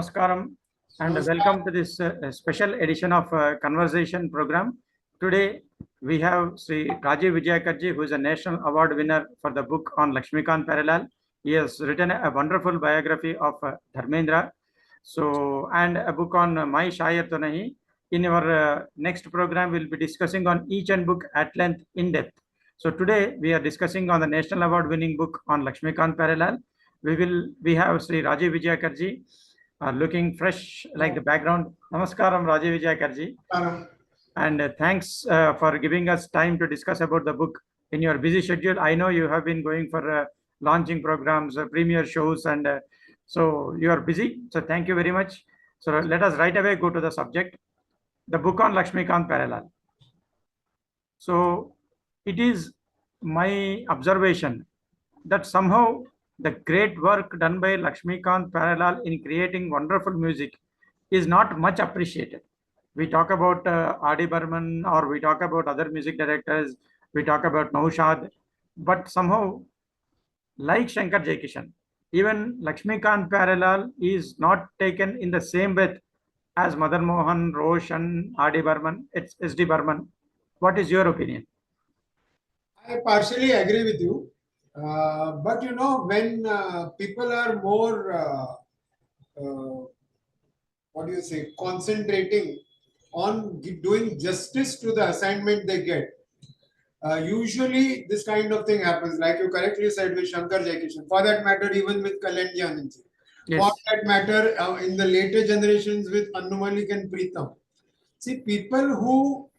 Namaskaram and welcome to this special edition of Conversation program. Today we have Sri Rajiv Vijayakar, who is a national award winner for the book on Lakshmikant Parallel. He has written a wonderful biography of Dharmendra. And a book on My Shayar To Nahi. In our next program, we'll be discussing on each and book at length, in depth. So today we are discussing on the national award winning book on Lakshmikant Parallel. We have Sri Rajiv Vijayakar, looking fresh like the background. Namaskaram, Rajiv Vijayakar. And thanks for giving us time to discuss about the book in your busy schedule. I know you have been going for launching programs, premiere shows, and so you are busy. So thank you very much. So let us right away go to the subject, the book on Lakshmikant Parallel. So it is my observation that somehow the great work done by Lakshmikant Parallel in creating wonderful music is not much appreciated. We talk about R.D. Burman, or we talk about other music directors, we talk about Naushad, but somehow, like Shankar Jaikishan, even Lakshmikant Parallel is not taken in the same breath as Madan Mohan, Roshan, R.D. Burman, it's S.D. Burman. What is your opinion? I partially agree with you. But you know, when people are more, concentrating on doing justice to the assignment they get, usually this kind of thing happens, like you correctly said with Shankar Jaikishan, for that matter, even with Kalyan Anand, Yes. for that matter, in the later generations with Annu Malik and Preetham. See, people who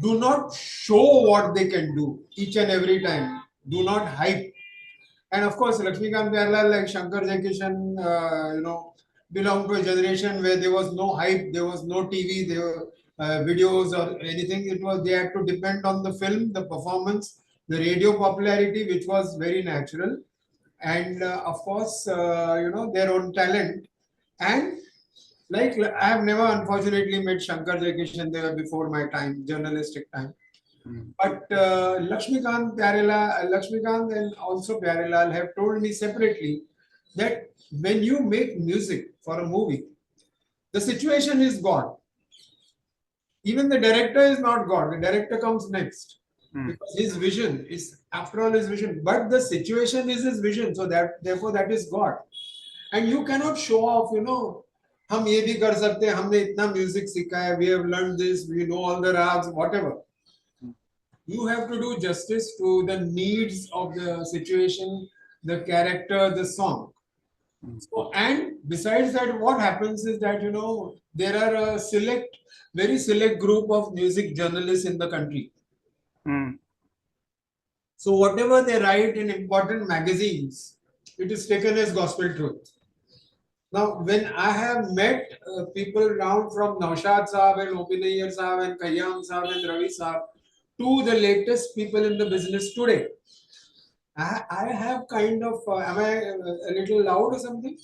do not show what they can do each and every time, do not hype. And of course, Lakshmikant Parallel, like Shankar Jaikishan, belong to a generation where there was no hype, there was no TV, there were videos or anything. They had to depend on the film, the performance, the radio popularity, which was very natural, and of course, their own talent. And like I have never unfortunately met Shankar Jaikishan there before my time, journalistic time. But Lakshmikant and also Pyarelal have told me separately that when you make music for a movie, the situation is God. Even the director is not God. The director comes next. Because his vision is, after all, his vision. But the situation is his vision. So therefore that is God. And you cannot show off, हम ये भी कर सकते हैं, हमने इतना music सीखा है, we have learned this, we know all the rags, whatever. You have to do justice to the needs of the situation, the character, the song. So, and besides that, what happens is that, there are a very select group of music journalists in the country. So whatever they write in important magazines, it is taken as gospel truth. Now, when I have met people around from Naushad Saab and Opi Nayyar Saab and Khayyam Saab and Ravi Saab to the latest people in the business today, I have kind of, am I a little loud or something?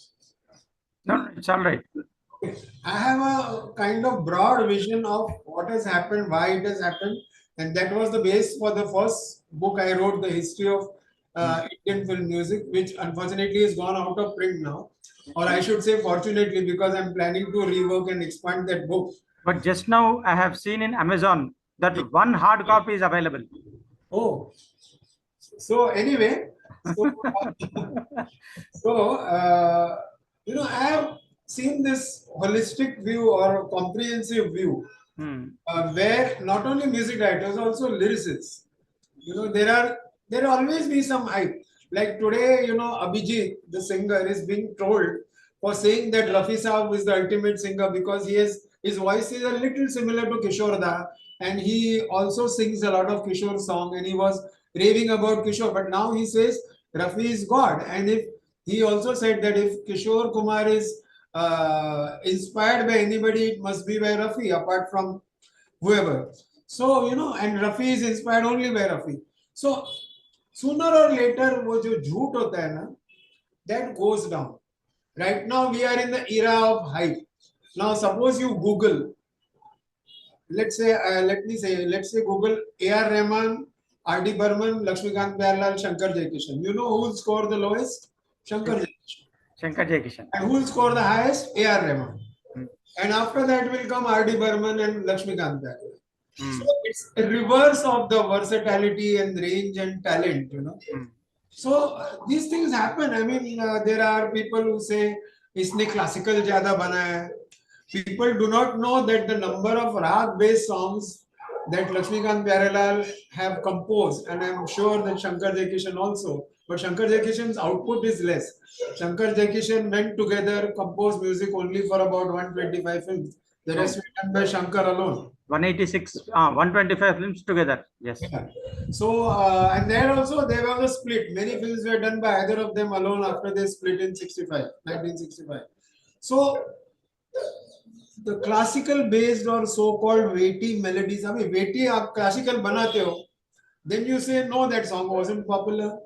No, it's all right. I have a kind of broad vision of what has happened, why it has happened, and that was the base for the first book I wrote, The History of Indian Film Music, which unfortunately is gone out of print now. Or I should say fortunately, because I'm planning to rework and expand that book. But just now I have seen in Amazon that one hard copy is available. Oh. So anyway, I have seen this holistic view or comprehensive view where not only music writers, also lyricists. There always be some hype. Like today, Abhijit, the singer, is being told for saying that Rafi Saab is the ultimate singer because his voice is a little similar to Kishore Da, and he also sings a lot of Kishore song, and he was raving about Kishore. But now he says Rafi is God, and if he also said that if Kishore Kumar is inspired by anybody, it must be by Rafi, apart from whoever. So, and Rafi is inspired only by Rafi. So, sooner or later, वो जो झूठ होता है ना, that goes down. Right now, we are in the era of hype. Now, suppose you Google, let's say Google A.R. Rahman, R.D. Burman, Lakshmikant Pyarelal, Shankar Jaikishan. You know who will score the lowest? Shankar Jaikishan. Shankar Jaikishan. And who will score the highest? A.R. Rahman. And after that will come R.D. Burman and Lakshmikant Behrala. So it's a reverse of the versatility and range and talent, you know. So these things happen. I mean, there are people who say, "Isne classical ज़्यादा बना है." People do not know that the number of rag-based songs that Lakshmikant Pyarelal have composed, and I'm sure that Shankar Jaikishan also, but Shankar Jaikishan's output is less. Shankar Jaikishan went together, composed music only for about 125 films. The rest were done by Shankar alone. 186, 125 films together. Yes. Yeah. So, and there also there was a split. Many films were done by either of them alone after they split in 1965. So, the classical based or so-called weighty melodies, I mean, weighty आप classical बनाते हो, then you say no, that song wasn't popular,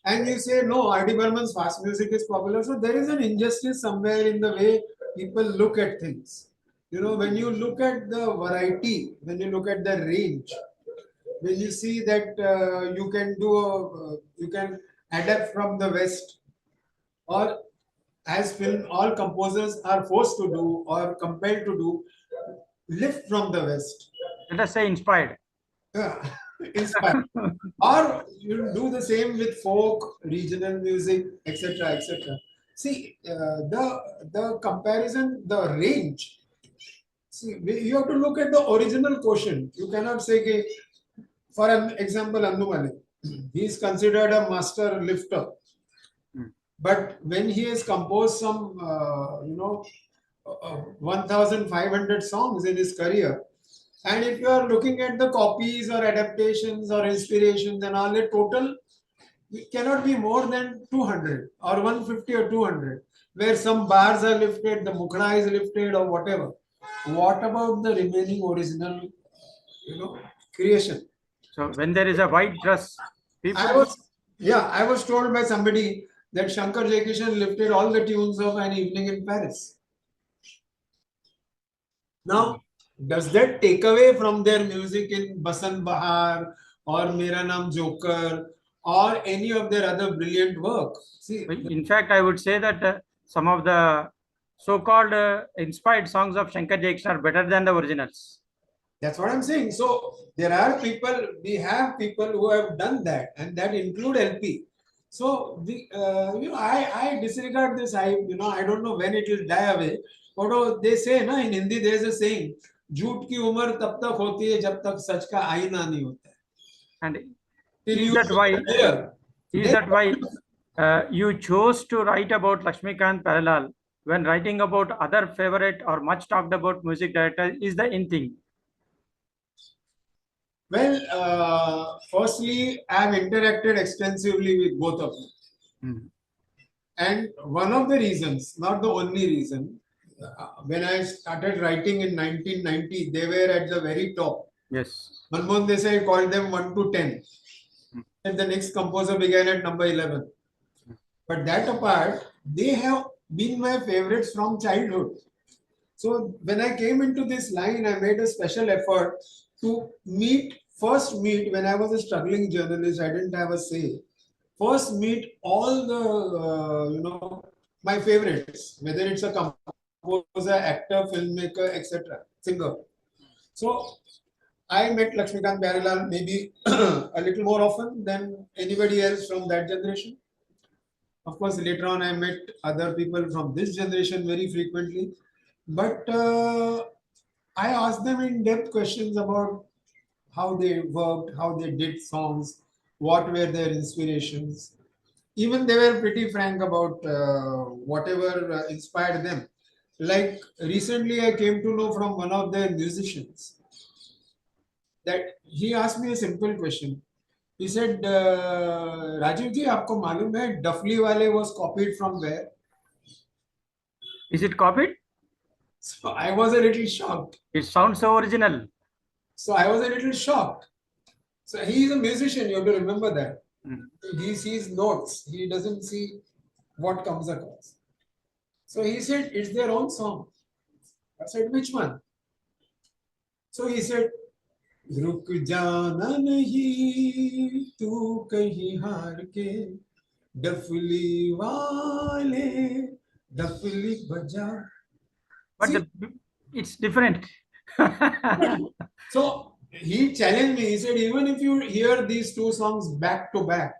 and you say no, R.D. Burman's fast music is popular. So there is an injustice somewhere in the way people look at things. You know, when you look at the variety, when you look at the range, when you see that you can you can adapt from the West, or as film all composers are forced to do or compelled to do, lift from the West. Let us say inspired. Yeah, inspired. Or you do the same with folk, regional music, etc., etc. See, the comparison, the range. See, you have to look at the original quotient. You cannot say, कि, for an example, Annu Malik, he is considered a master lifter. But when he has composed some, 1,500 songs in his career, and if you are looking at the copies or adaptations or inspirations and all, the total, it cannot be more than 200 or 150 or 200, where some bars are lifted, the mukhra is lifted or whatever. What about the remaining original, creation? So when there is a white dress, people. I was told by somebody that Shankar Jaikishan lifted all the tunes of An Evening in Paris. Now, does that take away from their music in Basant Bahar or Mera Naam Joker or any of their other brilliant work? See, in fact, I would say that some of the so-called inspired songs of Shankar Jaikishan are better than the originals. That's what I'm saying. So there are people, we have people who have done that, and that include LP. So we, I disregard this. I don't know when it will die away. But they say, na, in Hindi there is a saying, झूठ की उम्र तब तक होती है जब तक सच का आईना नहीं होता है. And is that why you chose to write about Lakshmikant Pyarelal when writing about other favorite or much talked about music director is the in thing? Well, firstly, I have interacted extensively with both of them. And one of the reasons, not the only reason, when I started writing in 1990, they were at the very top. Yes. Manmohan Desai called them 1 to 10. And the next composer began at number 11. But that apart, they have been my favorites from childhood. So when I came into this line, I made a special effort to first meet when I was a struggling journalist. I didn't have a say. First meet all the, my favorites, whether it's a composer, actor, filmmaker, etc., singer. So I met Lakshmikant Pyarelal maybe a little more often than anybody else from that generation. Of course, later on I met other people from this generation very frequently. But I asked them in-depth questions about how they worked, how they did songs, what were their inspirations. Even they were pretty frank about whatever inspired them. Like recently I came to know from one of their musicians that he asked me a simple question. He said, Rajiv ji, aapko malum hai Duffly Wale was copied from where? Is it copied? So I was a little shocked. It sounds so original. So I was a little shocked. So he is a musician, you have to remember that. He sees notes, he doesn't see what comes across. So he said, it's their own song. I said, which one? So he said, रुक जाना नहीं तू कहीं हार के Dafli wale, dafli baja. But See, it's different. so he challenged me. He said, even if you hear these two songs back to back,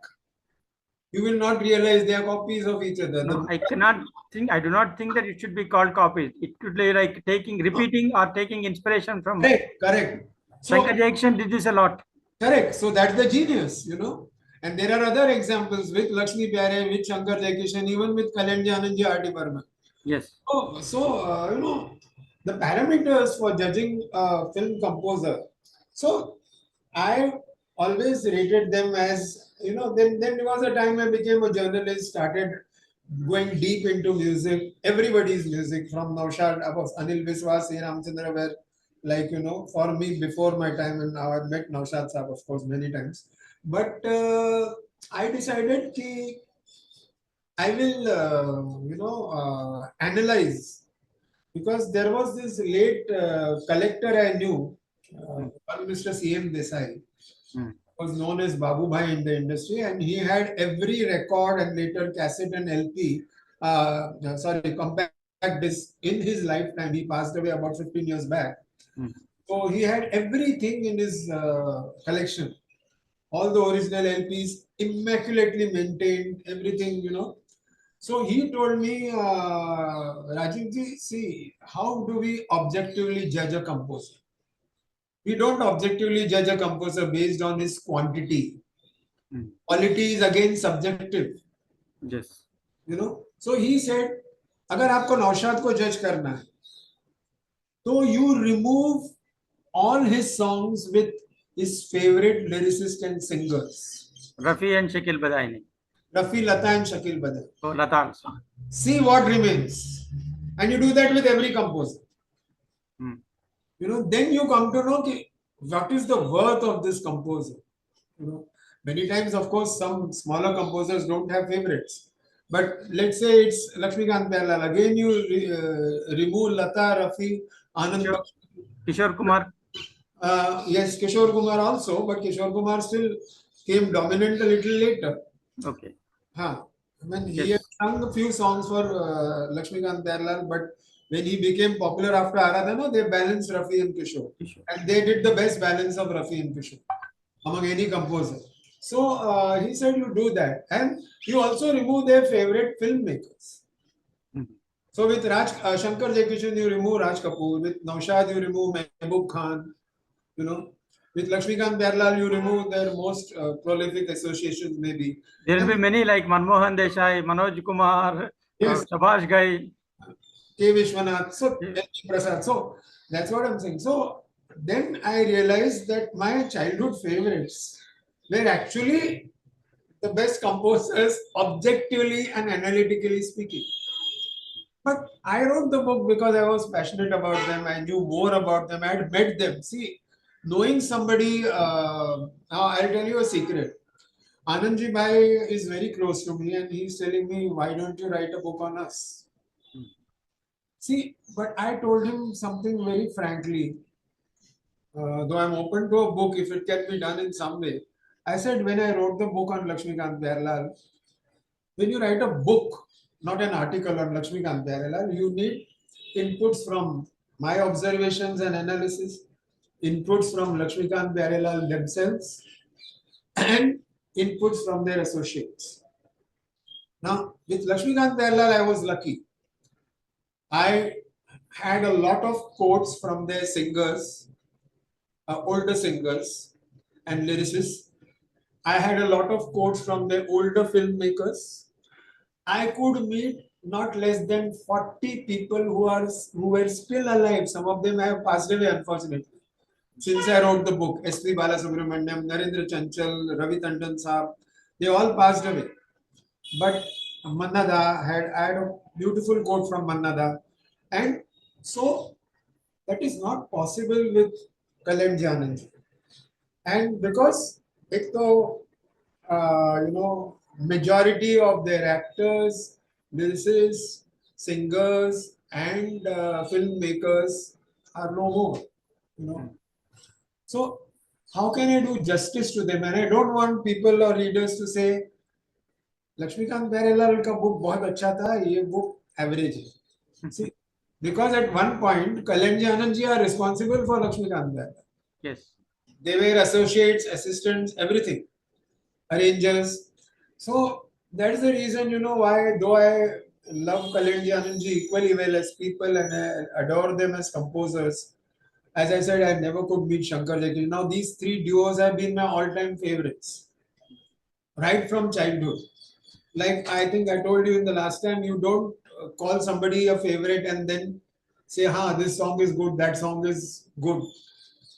you will not realize they are copies of each other. No, I do not think that it should be called copies. It could be like repeating or taking inspiration from Correct, correct. Shankar So Jackson did this a lot. correct. So that's the genius, you know. And there are other examples with Lakshmi Pyare, with Shankar Jaikishan, even with Kalyani Anandji R.D. Burman. Yes. You know, the parameters for judging a film composer. So I always rated them as, you know, then there was a time I became a journalist, started going deep into music, everybody's music from Naushad, of course, Anil Biswas, A. Ramchandra were like, you know, for me before my time, and now I've met Naushad Saab, of course, many times. But I decided that I will, analyze, because there was this late collector I knew, Mm, one Mr. C.M. Desai, mm. was known as Babu Bhai in the industry, and he had every record and later cassette and LP, compact disc in his lifetime. He passed away about 15 years back. Mm. So he had everything in his collection, all the original LPs, immaculately maintained, everything, you know. So he told me, Rajiv ji, see, how do we objectively judge a composer? We don't objectively judge a composer based on his quantity. Mm. Quality is again subjective, Yes. you know. So he said, अगर आपको नौशाद को जज करना है, तो you remove all his songs with his favorite lyricists and singers, Rafi and Shakil Badaini. Rafi, Lata, and Shakil Badal. Oh, Lata also. See what remains, and you do that with every composer. Mm. You know, then you come to know ki, what is the worth of this composer. You know, many times, of course, some smaller composers don't have favorites. But let's say it's Lakshmikant Behlal. Again, you remove Lata, Rafi, Anand Kishore, Bakshi. Kishore Kumar. Yes, Kishore Kumar also, but Kishore Kumar still came dominant a little later. Okay. Huh. I mean, he had Yes. sung a few songs for Lakshmikant Behlal, but when he became popular after Aradhana, they balanced Rafi and Kishore. Kishore. And they did the best balance of Rafi and Kishore among any composer. So he said you do that. And you also remove their favorite filmmakers. Mm. So with Shankar Jaikishan, you remove Raj Kapoor. With Naushad, you remove Mehboob Khan. You know, with Lakshmikant Behlal, you remove their most prolific associations, maybe. There will be And many like Manmohan Desai, Manoj Kumar, yes, Subhash Ghai. K. Vishwanath, so Eh, L.G. Prasad. So that's what I'm saying. So then I realized that my childhood favorites were actually the best composers, objectively and analytically speaking. But I wrote the book because I was passionate about them. I knew more about them. I had met them. See, knowing somebody, now I'll tell you a secret. Anandji Bhai is very close to me, and he's telling me, why don't you write a book on us? mm, See, but I told him something very frankly, though I'm open to a book if it can be done in some way. I said, when I wrote the book on Lakshmikant Behlal, when you write a book, not an article on Lakshmikant Behlal, you need inputs from my observations and analysis, inputs from Lakshmikant Behlal themselves, and inputs from their associates. Now, with Lakshmikant Behlal, I was lucky. I had a lot of quotes from their singers, older singers and lyricists. I had a lot of quotes from their older filmmakers. I could meet not less than 40 people who were still alive. Some of them have passed away, unfortunately. Since I wrote the book, S.P. Balasubramaniam, Narendra Chanchal, Ravi Tandon Saab, they all passed away. But I had a beautiful quote from Mannada. And so that is not possible with Kalyani Anand. And because एक तो majority of their actors, lyricists, singers, and filmmakers are no more. You know, mm. so how can I do justice to them? And I don't want people or readers to say Laxmikant Pyarelal का book बहुत अच्छा था, ये book average है. See, because at one point Kalyanji Anand ji are responsible for Lakshmikant Pyarelal. Yes. They were associates, assistants, everything, arrangers. So that's the reason, why though I love Kalyanji Anand ji equally well as people and I adore them as composers. As I said, I never could meet Shankar Jayakishan. Now these three duos have been my all-time favorites, right from childhood. Like I think I told you in the last time, you don't call somebody a favorite and then say, "Ha, this song is good, that song is good."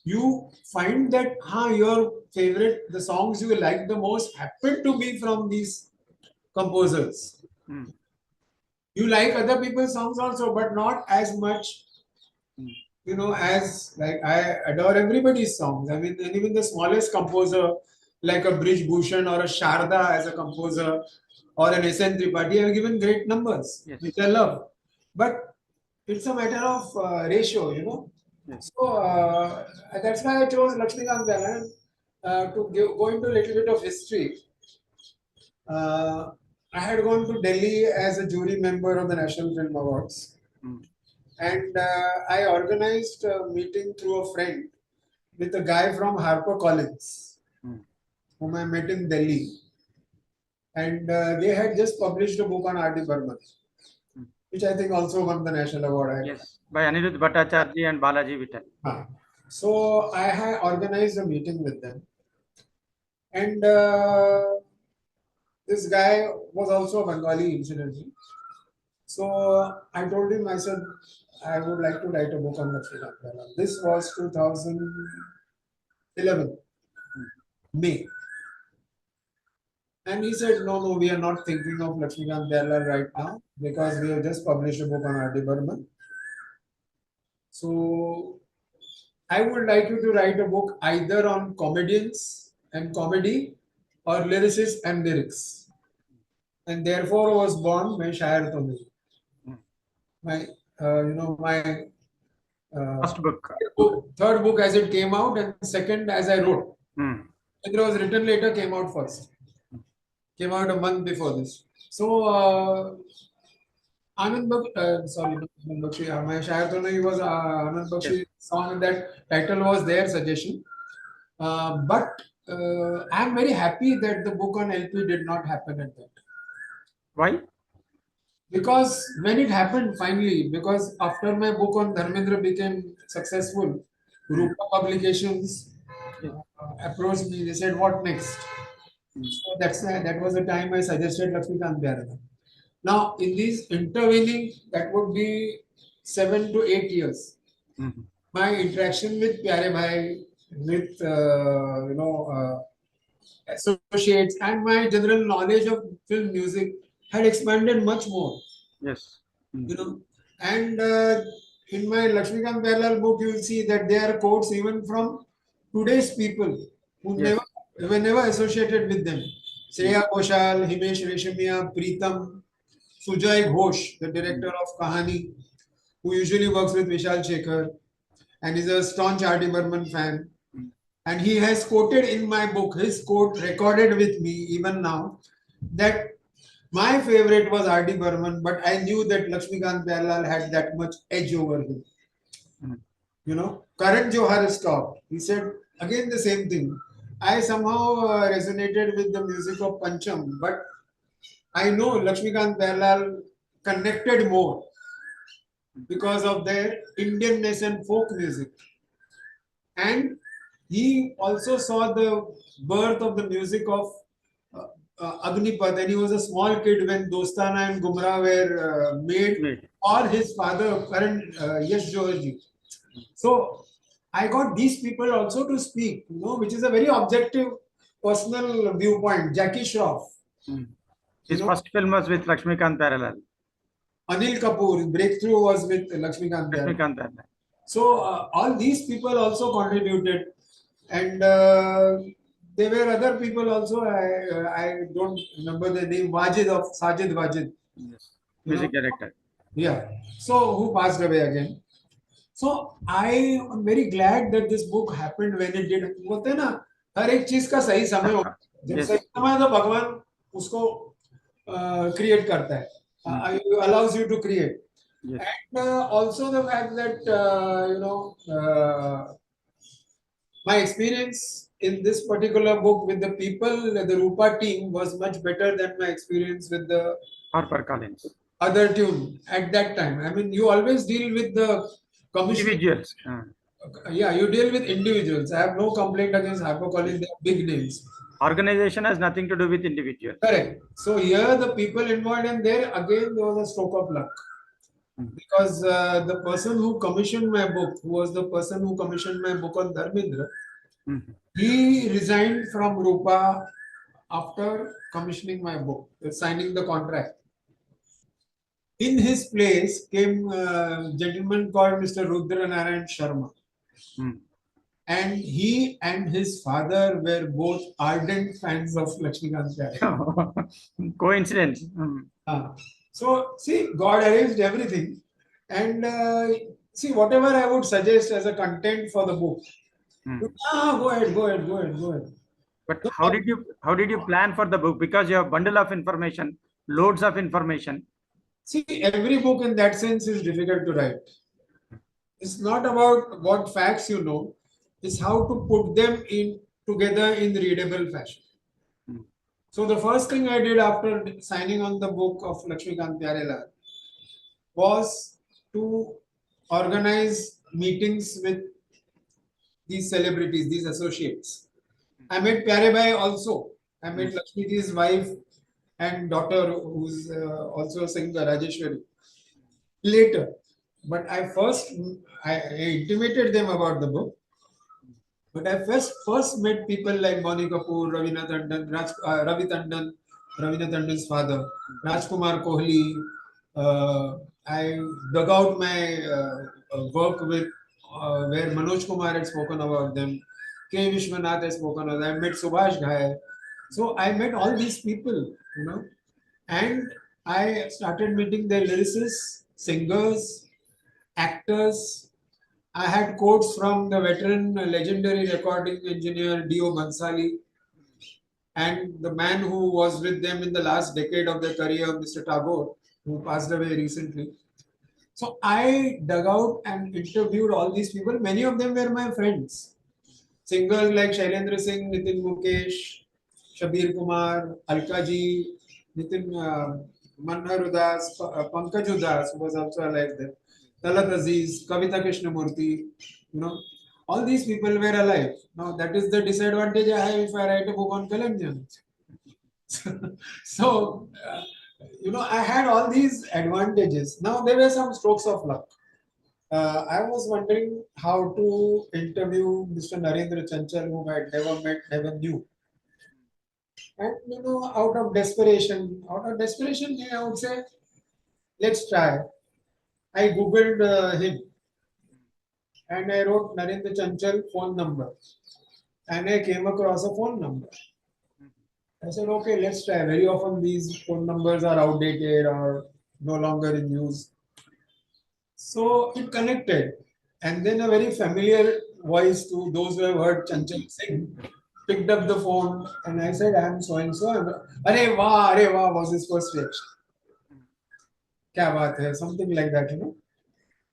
You find that, your favorite, the songs you like the most happen to be from these composers. Mm. You like other people's songs also, but not as much, as like I adore everybody's songs. I mean, and even the smallest composer, like a Brij Bhushan or a Sharda as a composer, or an SN Tripathi, have given great numbers, Yes. which I love. But it's a matter of ratio. Yes. So that's why I chose Lakshmikant Belan. Go into a little bit of history. I had gone to Delhi as a jury member of the National Film Awards. Mm. And I organized a meeting through a friend with a guy from HarperCollins, whom I met in Delhi. And they had just published a book on R.D. Burman, which I think also won the national award. Yes, by Anirudh Bhattacharya and Balaji Vittal. So I had organized a meeting with them. And this guy was also a Bengali, incidentally. So I told him, I said, I would like to write a book on Lakshmikant Belan. This was 2011, May. And he said, no, we are not thinking of Lakshmikant Belan right now because we have just published a book on R.D. Burman. So I would like you to write a book either on comedians and comedy or lyricists and lyrics. And therefore was born my Shayar To Me. My, my First book. Third book as it came out and second as I wrote. And it was written later, came out first. Came out a month before this. So Anand Bakshi, my Shayar To Me was Anand Bakshi song, and that title was their suggestion. But I am very happy that the book on LP did not happen at that. Why? Because when it happened finally, because after my book on Dharmendra became successful, Rupa Publications approached me. They said, "What next?" So that was the time I suggested Lakshmikant Pyarelal. Now, in these intervening, that would be 7 to 8 years. My interaction with Pyare Bhai, with associates, and my general knowledge of film music had expanded much more. Yes. And in my Lakshmikant Pyarelal book, you will see that there are quotes even from today's people who were never associated with them. Shreya Ghoshal, Himesh Reshamia, Preetam, Sujay Ghosh, the director of Kahani, who usually works with Vishal Shekhar and is a staunch R.D. Burman fan. And he has quoted in my book, his quote recorded with me even now, that my favorite was R.D. Burman, but I knew that Lakshmikant Pyarelal had that much edge over him. Karan Johar stopped. He said again the same thing. I somehow resonated with the music of Pancham, but I know Lakshmikant Pyarelal connected more because of their Indianness and folk music. And he also saw the birth of the music of Agnipath, and he was a small kid when Dostana and Gumrah were made, or his father, current Yash Johar. So I got these people also to speak, which is a very objective, personal viewpoint. Jackie Shroff. His first film was with Lakshmikant Pyarelal. Anil Kapoor, breakthrough was with Lakshmikant Pyarelal. So all these people also contributed, and there were other people also. I don't remember the name. Sajid Wajid. Yes. Music director. Yeah. So who passed away again. So I am very glad that this book happened when it did. बोलते हैं ना, हर एक चीज का सही समय होता है. जब सही समय तो भगवान उसको create करता है, allows you to create. Yes. And also the fact that my experience in this particular book with the people, the Rupa team, was much better than my experience with the Harper Collins. other tune at that time. I mean, you always deal with the commissioning. Individuals. Yeah, you deal with individuals. I have no complaint against HarperCollins. They are big names. Organization has nothing to do with individual. Correct. So here the people involved, and there again there was a stroke of luck. Because the person who commissioned my book, who was the person who commissioned my book on Dharmendra, he resigned from Rupa after commissioning my book, signing the contract. In his place came a gentleman called Mr. Rudra Narayan Sharma. And he and his father were both ardent fans of Lakshmikant Pyare. Coincidence. So, see, God arranged everything. And see, whatever I would suggest as a content for the book, go ahead. But how did you plan for the book? Because you have bundle of information, loads of information. See, every book in that sense is difficult to write. It's not about what facts you know, it's how to put them in together in readable fashion. So the first thing I did after signing on the book of Lakshmikant Pyarelal was to organize meetings with these celebrities, these associates. I met Pyare also. I met Lakshmiji's wife and daughter, who's also a singer, Rajeshwari, later. But I intimated them about the book. But I first met people like Bonnie Kapoor, Ravina Tandon, Ravi Tandon, Ravina Tandon's father, Rajkumar Kohli. I dug out my work with where Manoj Kumar had spoken about them, K. Vishwanath had spoken about them. I met Subhash Ghai. So I met all these people, and I started meeting their lyricists, singers, actors. I had quotes from the veteran legendary recording engineer D.O. Bansali and the man who was with them in the last decade of their career, Mr. Tagore, who passed away recently. So I dug out and interviewed all these people. Many of them were my friends. Singers like Shailendra Singh, Nitin Mukesh, Shabir Kumar, Alka Ji, Nitin Manhar Udas, Pankaj Udas, who was also alive there. Talat Aziz, Kavita Krishnamurti, all these people were alive. Now that is the disadvantage I have if I write a book on Kalanjan. So, I had all these advantages. Now there were some strokes of luck. I was wondering how to interview Mr. Narendra Chanchal, whom I had never met, never knew. And out of desperation, I would say, let's try. I googled him and I wrote Narendra Chanchal phone number, and I came across a phone number. I said, okay, let's try. Very often these phone numbers are outdated or no longer in use. So it connected, and then a very familiar voice to those who have heard Chanchal sing picked up the phone, and I said, I'm so and so. Arey wah, was his first reaction. Kya baat hai? Something like that,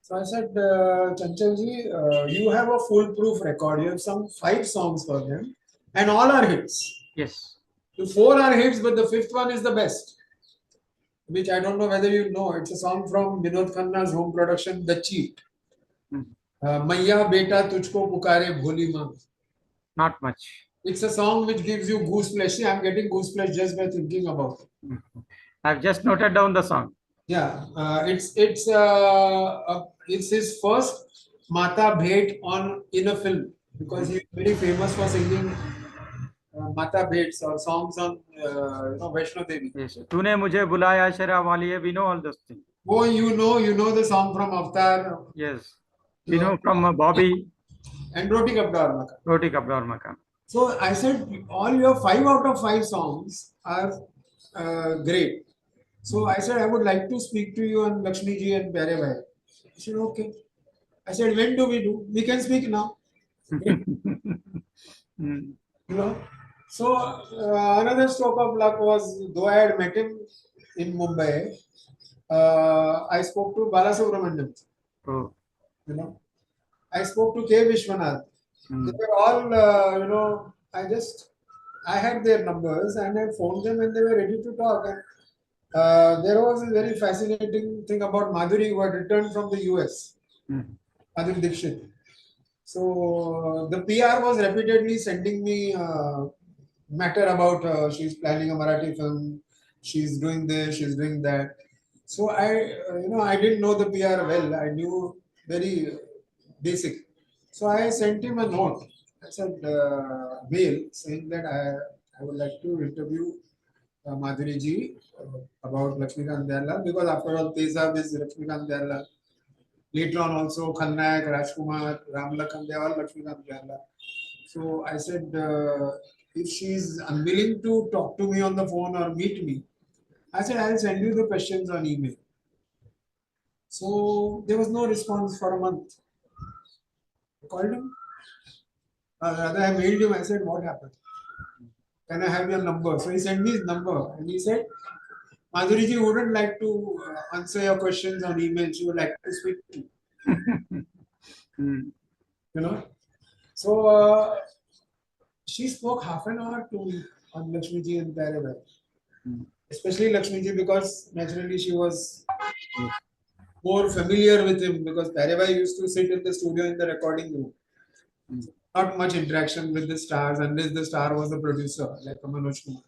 So I said, Chanchalji, you have a foolproof record. You have some 5 songs for them, and all are hits. Yes. The 4 are hits, but the 5th one is the best. Which I don't know whether you know. It's a song from Vinod Khanna's home production, The Cheat. Maiya Beta Tujhko Pukare Bholi Maan. Not much. It's a song which gives you gooseflesh. See, I'm getting gooseflesh just by thinking about it. I've just noted down the song. Yeah, it's his first Mata Bhet in a film, because he's very famous for singing Mata Bhets or songs on Vaishno Devi. Yes. Tune mujhe bulaya shara waliye. We know all those things. Oh, you know the song from Avatar. Yes. We know from Bobby. And Roti Kapda Aur Makan. Roti Kapda Aur Makan. So I said, all your 5 out of 5 songs are great. So I said, I would like to speak to you on Lakshmi Ji and Pyare Bhai. He said, okay. I said, when do we do? We can speak now. So another stroke of luck was, though I had met him in Mumbai, I spoke to Balasubramaniam. Oh. You know, I spoke to K. Vishwanath. They Mm. were all, I had their numbers and I phoned them and they were ready to talk. And there was a very fascinating thing about Madhuri, who had returned from the US, Mm. Madhuri Dixit. So the PR was repeatedly sending me matter about she's planning a Marathi film, she's doing this, she's doing that. So I didn't know the PR well. I knew very basic. So I sent him a note. I said mail saying that I would like to interview Madhuri ji about Lakshmikant Dayal because after all Tezab is Lakshmikant Dayal. Later on also Khannayak, Rajkumar, Ramlakhan, they are all Lakshmikant Dayal. So I said, if she is unwilling to talk to me on the phone or meet me, I said, I'll send you the questions on email. So there was no response for a month. I called him. Rather, I mailed him. I said, what happened? Can I have your number? So he sent me his number and he said, Madhuri ji wouldn't like to answer your questions on email. She would like to speak to you. Mm. You know? So she spoke half an hour to me on Lakshmi ji and Pyare, Mm. especially Lakshmi ji because naturally she was Yes. more familiar with him because Pyare used to sit in the studio in the recording room. Mm. Not much interaction with the stars unless the star was the producer, like Manoj Kumar.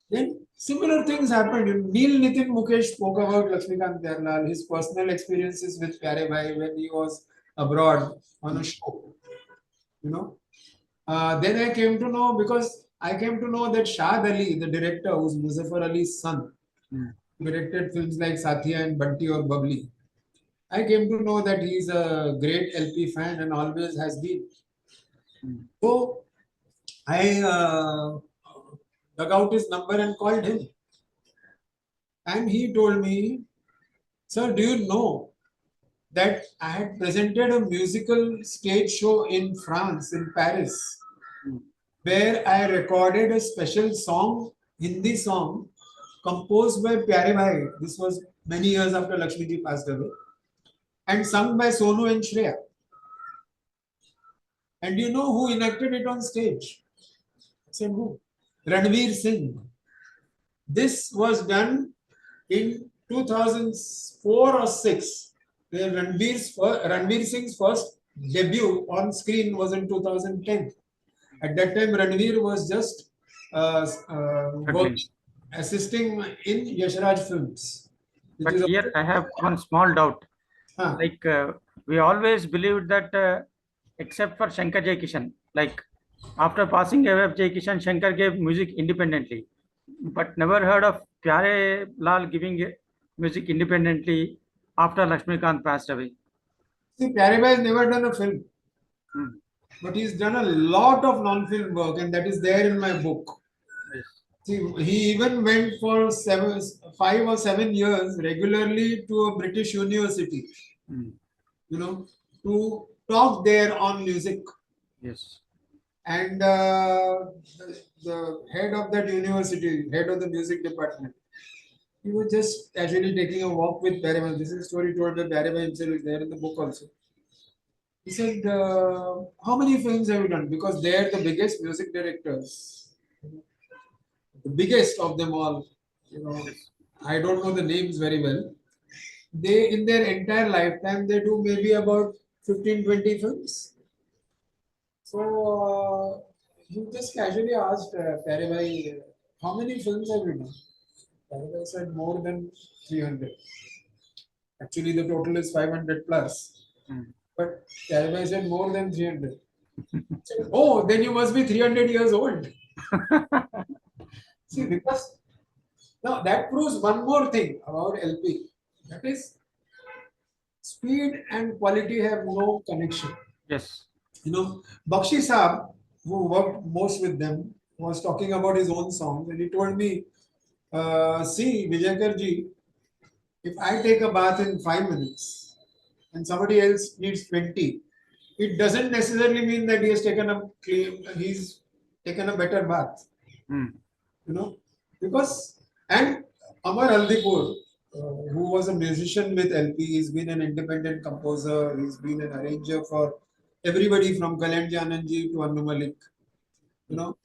Then similar things happened. Neil Nitin Mukesh spoke about Lakshmikant Dayal, his personal experiences with Pyare when he was abroad on a show. You know, then I came to know because I came to know that Shad Ali, the director, who's Muzaffar Ali's son, Mm. directed films like Satya and Bunty or Bubbly. I came to know that he's a great LP fan and always has been. Mm. So I dug out his number and called him. And he told me, Sir, do you know that I had presented a musical stage show in France, in Paris, Mm. where I recorded a special song, Hindi song, composed by Pyare Bhai. This was many years after Lakshmi ji passed away, and sung by Sonu and Shreya. And you know who enacted it on stage? I said, who? Ranveer Singh. This was done in 2004 or 6, where Ranveer Singh's first debut on screen was in 2010. At that time, Ranveer was just Struggling. assisting in Yashraj films, which But is here also. I have one small doubt. Huh. Like we always believed that except for Shankar Jai Kishan, like after passing away of Jai Kishan, Shankar gave music independently, but never heard of Pyare Lal giving music independently after Lakshmikant passed away. See, Pyare Bhai has never done a film, Mm. but he's done a lot of non-film work, and that is there in my book. Yes. See, he even went for 5 or 7 years regularly to a British university, Mm. to talk there on music. Yes. And the head of that university, head of the music department, he was just casually taking a walk with Pyare. This is a story told by Pyare himself, is there in the book also. He said, how many films have you done? Because they are the biggest music directors, the biggest of them all. Yes. I don't know the names very well. They, in their entire lifetime, they do maybe about 15, 20 films. So he just casually asked Pyare how many films have you done? Pyare said more than 300. Actually, the total is 500 plus. Mm. But Pyare said more than 300. Said, oh, then you must be 300 years old. See, because now that proves one more thing about LP. That is, speed and quality have no connection. Yes. Bakshi Saab, who worked most with them, was talking about his own songs, and he told me, see, Vijayakar ji, if I take a bath in 5 minutes and somebody else needs 20, it doesn't necessarily mean that he has taken a clean, he's taken a better bath. Hmm. You know, because and Amar Aldipur, who was a musician with LP, he's been an independent composer, he's been an arranger for everybody from Kalanji Anandji to Annu Malik. You know,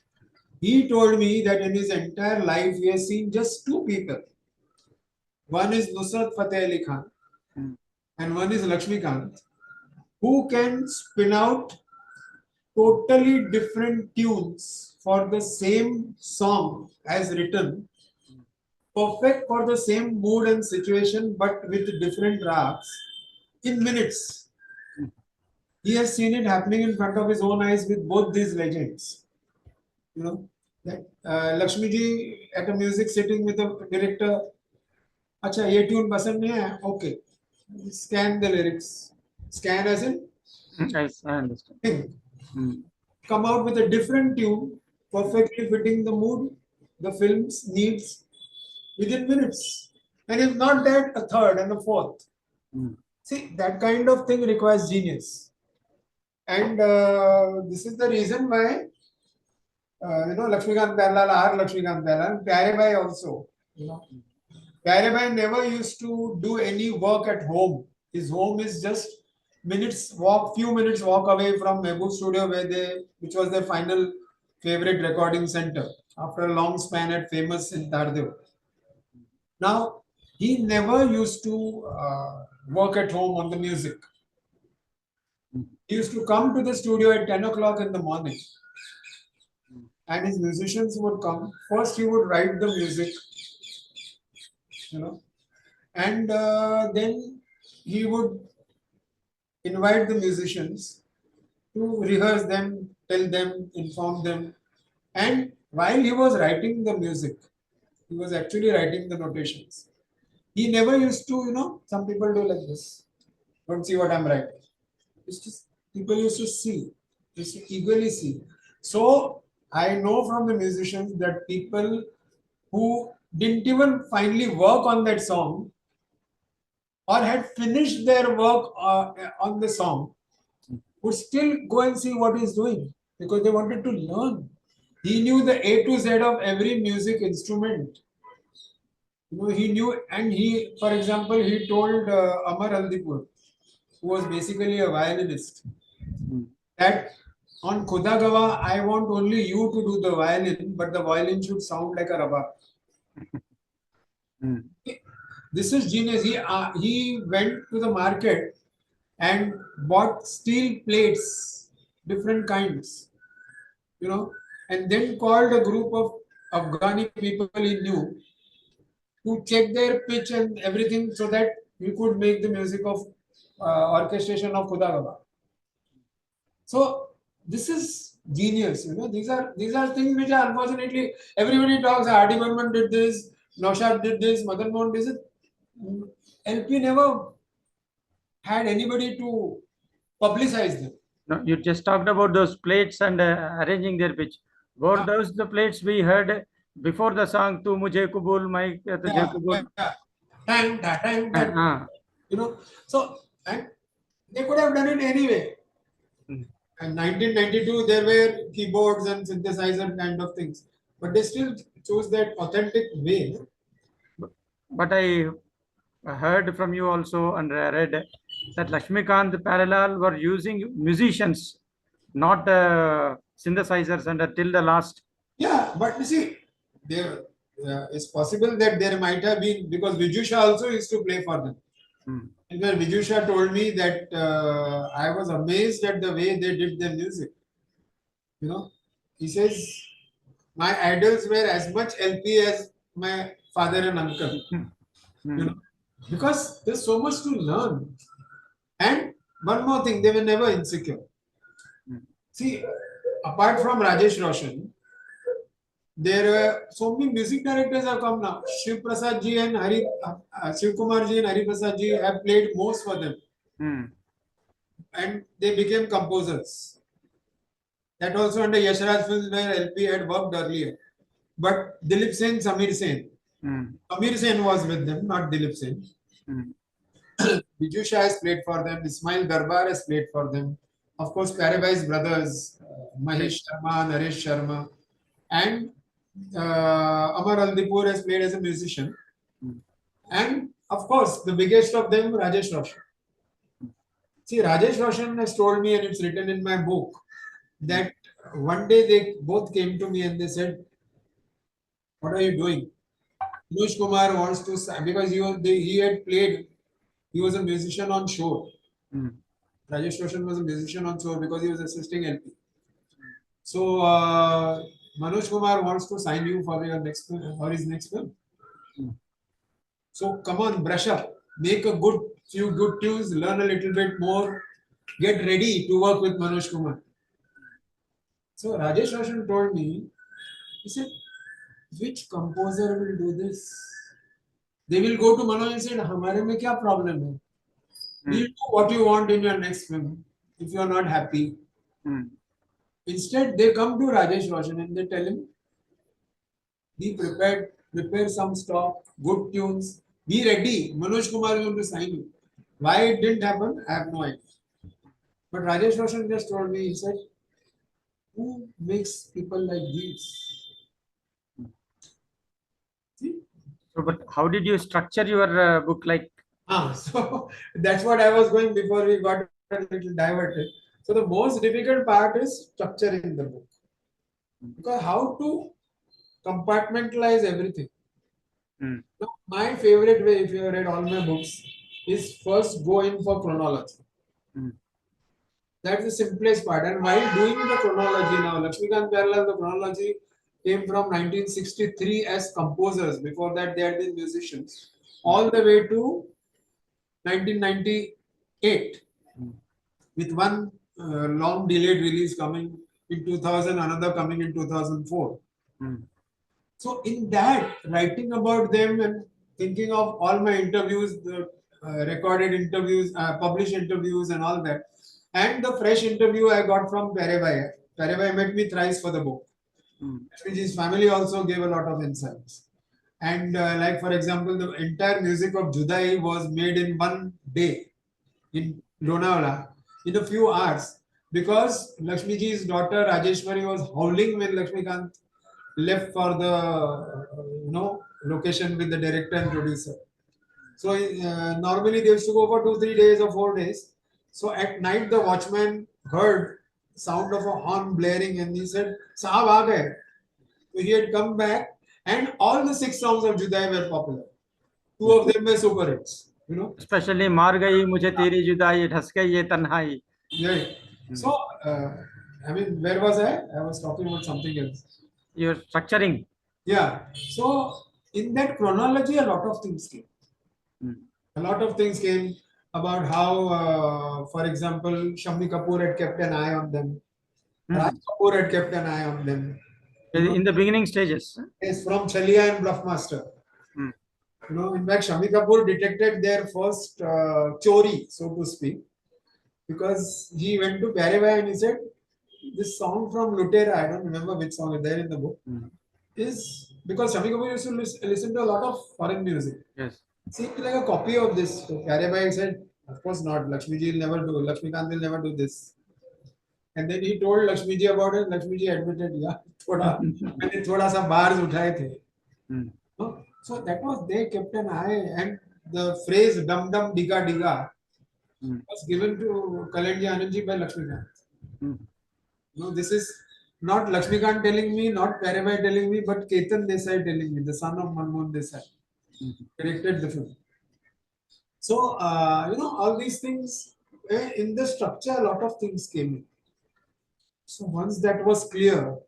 he told me that in his entire life he has seen just two people. One is Nusrat Fateh Ali Khan Hmm. and one is Lakshmikant, who can spin out totally different tunes for the same song as written, perfect for the same mood and situation, but with different rags in minutes. He has seen it happening in front of his own eyes with both these legends. You know, that Lakshmi ji at a music sitting with the director, अच्छा ये tune पसंद नहीं है, okay, scan the lyrics, scan as in Yes, I understand. think, Hmm. come out with a different tune, perfectly fitting the mood, the film's needs within minutes. And if not that, a third and a fourth. Hmm. See, that kind of thing requires genius. And this is the reason why, Lakshmikant Behlal, R. Lakshmikant Behlal, Pyare Bhai also, Pyare Bhai never used to do any work at home. His home is just few minutes walk away from Mehboob Studio, which was their final favorite recording center after a long span at famous in Tardev. Now, he never used to work at home on the music. He used to come to the studio at 10 o'clock in the morning, and his musicians would come. First, he would write the music, you know, and then he would invite the musicians to rehearse them, tell them, inform them. And while he was writing the music, he was actually writing the notations. He never used to, some people do like this. Don't see what I'm writing. It's just people used to see, used to eagerly see. So I know from the musicians that people who didn't even finally work on that song or had finished their work on the song would still go and see what he's doing because they wanted to learn. He knew the A to Z of every music instrument. He knew, and for example, he told Amar Aldipur, who was basically a violinist, that on Khuda Gawa, I want only you to do the violin, but the violin should sound like a rabab. Hmm. This is genius. He went to the market and bought steel plates, different kinds, and then called a group of Afghani people he knew to check their pitch and everything so that we could make the music of orchestration of Khuda Gawa. So this is genius. These are things which are unfortunately everybody talks. R.D. Burman did this, Naushad did this, Madan Mohan did it. LP never had anybody to publicize them. No, you just talked about those plates and arranging their pitch. What those the plates we heard before the song "Tu Mujhe Kubul," my Tujhe Yeah, Kubul. yeah. Time, time, Uh, that. uh, So and they could have done it anyway. mm. And 1992, there were keyboards and synthesizer kind of things, but they still chose that authentic way. But I heard from you also and read that Lakshmikant parallel were using musicians, not synthesizers, and till the last. Yeah, but you see, there it's possible that there might have been because Vijusha also used to play for them. Hmm. And when Vijusha told me that I was amazed at the way they did their music. He says my idols were as much LP as my father and uncle. Hmm. Because there's so much to learn. And one more thing, they were never insecure. Hmm. See, apart from Rajesh Roshan, there were so many music directors have come now. Shiv Prasad ji and Shiv Kumar ji and Hari Prasad ji have played most for them, Hmm. and they became composers. That also under Yashraj Films where LP had worked earlier. But Dilip Sen, Samir Sen. Hmm. Samir Sen was with them, not Dilip Sen. Hmm. Viju Shah has played for them. Ismail Darbar has played for them. of course, Paribai's brothers, Mahesh Sharma, Naresh Sharma, and Amar Aldipur has played as a musician. And of course, the biggest of them, Rajesh Roshan. See, Rajesh Roshan has told me, and it's written in my book, that one day they both came to me and they said, "What are you doing?" Manoj Kumar wants to because he had played. He was a musician on shore. Rajesh Roshan was a musician on shore because he was assisting LP. So Manoj Kumar wants to sign you for your next for his next film. So come on, brush up, make a few good tunes, learn a little bit more, get ready to work with Manoj Kumar. So Rajesh Roshan told me, he said, which composer will do this? They will go to Manoj and say, "Hamare mein kya problem hai? You do what you want in your next film. If you are not happy." Instead, they come to Rajesh Roshan and they tell him, be prepared, prepare some stock, good tunes, be ready. Manoj Kumar is going to sign you. Why it didn't happen, I have no idea. But Rajesh Roshan just told me, he said, who makes people like these? See? So, but how did you structure your book? Like, So that's what I was going before we got a little diverted. So the most difficult part is structuring the book. Because how to compartmentalize everything. Now, my favorite way, if you have read all my books, is first go in for chronology. That's the simplest part. And while doing the chronology now, Lakshmikant Pyarelal, the chronology came from 1963 as composers. Before that, they had been musicians. All the way to 1998, with one long delayed release coming in 2000, another coming in 2004. So in that, writing about them and thinking of all my interviews, the recorded interviews, published interviews and all that, and the fresh interview I got from Perebai. Perebai met me thrice for the book. His family also gave a lot of insights. And like for example, the entire music of Judai was made in one day in Lonavala in a few hours because Lakshmiji's daughter Rajeshwari was howling when Lakshmikant left for the location with the director and producer. So normally they used to go for 2-3 days or 4 days. So at night the watchman heard sound of a horn blaring and he said, "Sahab aa gaye." So he had come back and all the 6 songs of Judai were popular. 2 of them were super hits. especially "मार गई मुझे तेरी जुदाई ढस गई ये तन्हाई." Yeah. So I mean, where was I? I was talking about something else. You're structuring. Yeah. So in that chronology, a lot of things came. A lot of things came about how, for example, Shammi Kapoor had kept an eye on them. Raj Kapoor had kept an eye on them. In the beginning stages. Yes, from Chalia and Bluffmaster. In fact, Shammi Kapoor detected their first chori, so to speak, because he went to Perebai and he said, this song from Lutera, I don't remember which song is there in the book, is because Shammi Kapoor used to listen to a lot of foreign music. Yes. Seemed like a copy of this. So Perebai said, of course not, Lakshmiji will never do, Lakshmikant will never do this. And then he told Lakshmiji about it. Lakshmiji admitted, yeah, thoda sa bars uthaye the. So that was, they kept an eye, and the phrase dum dum diga diga was given to Kalenji Anandji by Lakshmikant. This is not Lakshmikant telling me, not Perebai telling me, but Ketan Desai telling me, the son of Manmohan Desai, directed the film. So, all these things, in the structure, a lot of things came in. So once that was clear,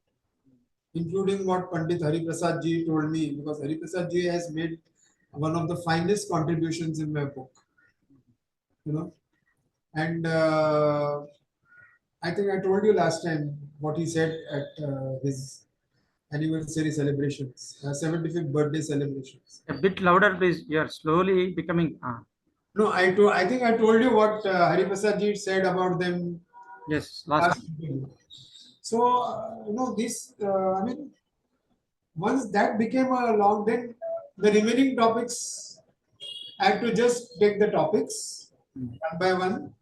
including what Pandit Hari Prasad ji told me, because Hari Prasad ji has made one of the finest contributions in my book, and I think I told you last time what he said at his anniversary celebrations, 75th birthday celebrations. A bit louder, please. You are slowly becoming. No, I think I told you what Hari Prasad ji said about them. Yes, last. So this I mean, once that became a long, then the remaining topics I had to just take the topics one by one.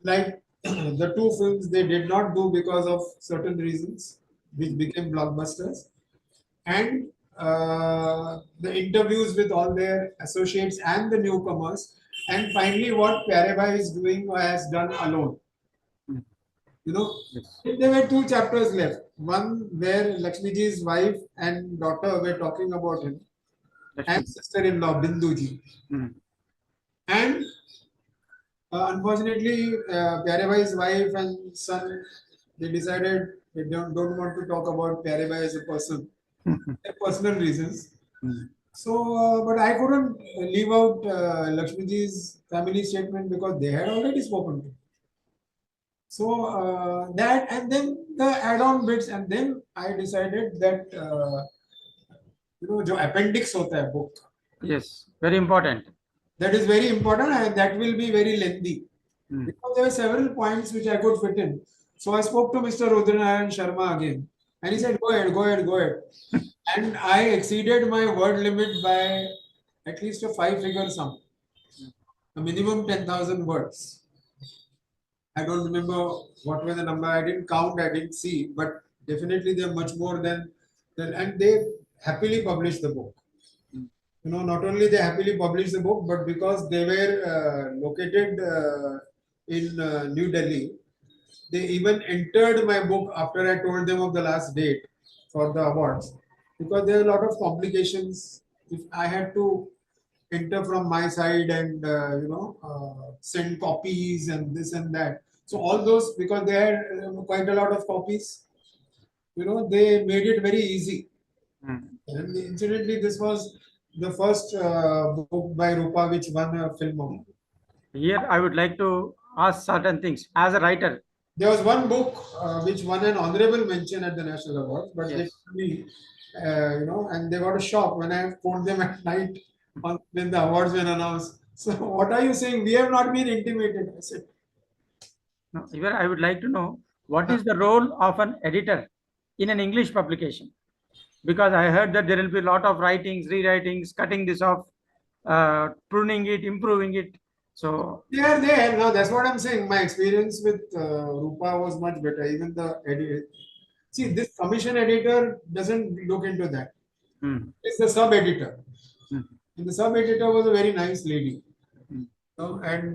Like the two films they did not do because of certain reasons, which became blockbusters, and the interviews with all their associates and the newcomers, and finally what Pyare is doing or has done alone. Mm. You know, Yes. there were two chapters left. One where Lakshmiji's wife and daughter were talking about him, Lakshmi. and sister-in-law Binduji. Mm. And unfortunately, Pyare wife and son, they decided they don't want to talk about Pyare as a person, their personal reasons. Mm. So, but I couldn't leave out Lakshmiji's family statement because they had already spoken to. So that, and then the add-on bits, and then I decided that जो appendix होता है book, Yes, very important. that is very important, and that will be very lengthy Mm. because there were several points which I could fit in. So I spoke to Mr. Rudranarayan Sharma again, and he said, "Go ahead, go ahead, go ahead." And I exceeded my word limit by at least a five-figure sum, a minimum 10,000 words. I don't remember what were the number. I didn't count. I didn't see, but definitely they're much more than. And they happily published the book. Mm. Not only they happily published the book, but because they were located in New Delhi, they even entered my book after I told them of the last date for the awards, because there are a lot of complications. If I had to enter from my side and send copies and this and that, so all those, because they had quite a lot of copies, they made it very easy. Mm. And incidentally, this was the first book by Rupa which won a film award. Here, I would like to ask certain things as a writer. There was one book which won an honorable mention at the national awards, but they Yes. told me, and they got a shock when I phoned them at night when the awards were announced. So, what are you saying? We have not been intimated. I said, No, here I would like to know what is the role of an editor in an English publication? Because I heard that there will be a lot of writings, rewritings, cutting this off, pruning it, improving it. So, they are there. Now, that's what I'm saying. My experience with Rupa was much better. Even the editor. See, this commission editor doesn't look into that. mm, It's the sub editor. mm, And the sub editor was a very nice lady. mm. And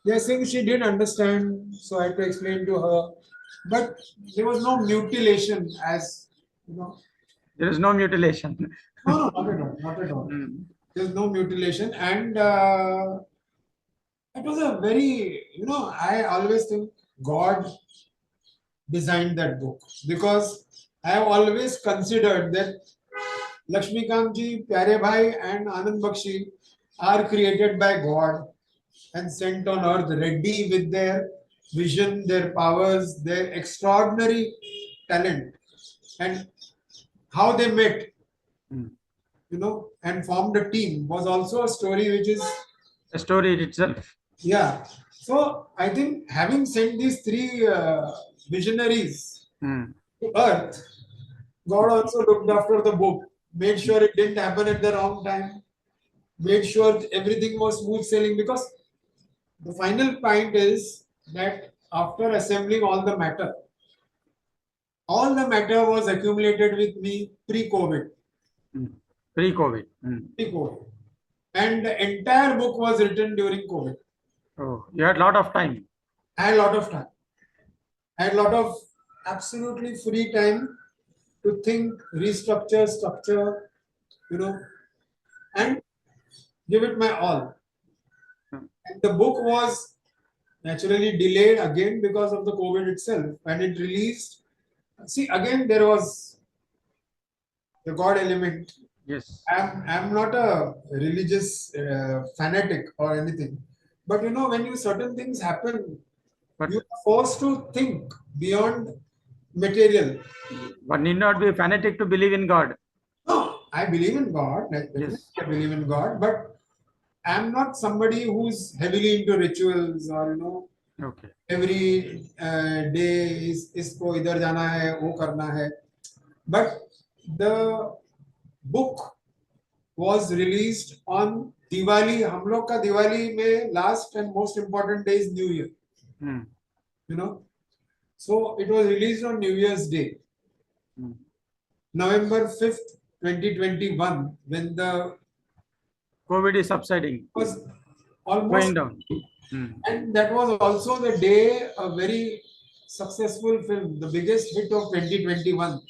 they are saying she didn't understand, so I had to explain to her. But there was no mutilation, as you know. There is no mutilation. No, not at all, not at all. Mm. There's no mutilation, and it was a very, I always think God designed that book, because I have always considered that Lakshmikant ji, Pyare Bhai, and Anand Bakshi are created by God and sent on earth ready with their vision, their powers, their extraordinary talent, and how they met, Mm. and formed a team was also a story which is, The story itself. yeah. So I think having sent these three visionaries Mm. to earth, God also looked after the book, made sure it didn't happen at the wrong time, made sure everything was smooth sailing, because the final point is that after assembling all the matter was accumulated with me pre-COVID. Mm. Pre-COVID. Mm. Pre-COVID. And the entire book was written during COVID. Oh, you had a lot of time. I had a lot of time. I had a lot of absolutely free time to think, restructure, structure, and give it my all. Mm. And the book was naturally delayed again because of the COVID itself. When it released, see, again, there was the God element. Yes. I'm not a religious fanatic or anything, but when certain things happen, But you are forced to think beyond material. one need not be fanatic to believe in God. No, I believe in God. Definitely, Yes. I believe in God, but I'm not somebody who's heavily into rituals or Okay. every day इसको इधर जाना है, वो करना है. But the book was released on Diwali. हम लोग का दिवाली में last and most important day is New Year. Hmm. you know. So it was released on New Year's Day, Hmm. November 5th, 2021, when the COVID is subsiding, was going almost, down. Hmm. and that was also the day a very successful film, the biggest hit of 2021,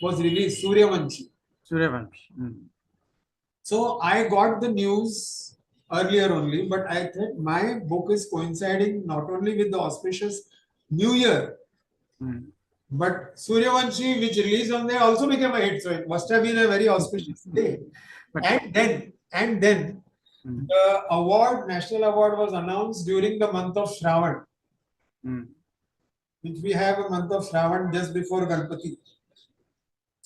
was released, Suryavanshi. Suryavanshi. Hmm. So I got the news earlier only, but I thought my book is coinciding not only with the auspicious New Year, Hmm. but Suryavanshi, which released on there, also became a hit. So it must have been a very auspicious day. But And then hmm. the award, national award, was announced during the month of Shravan, Hmm. which we have a month of Shravan just before Ganpati.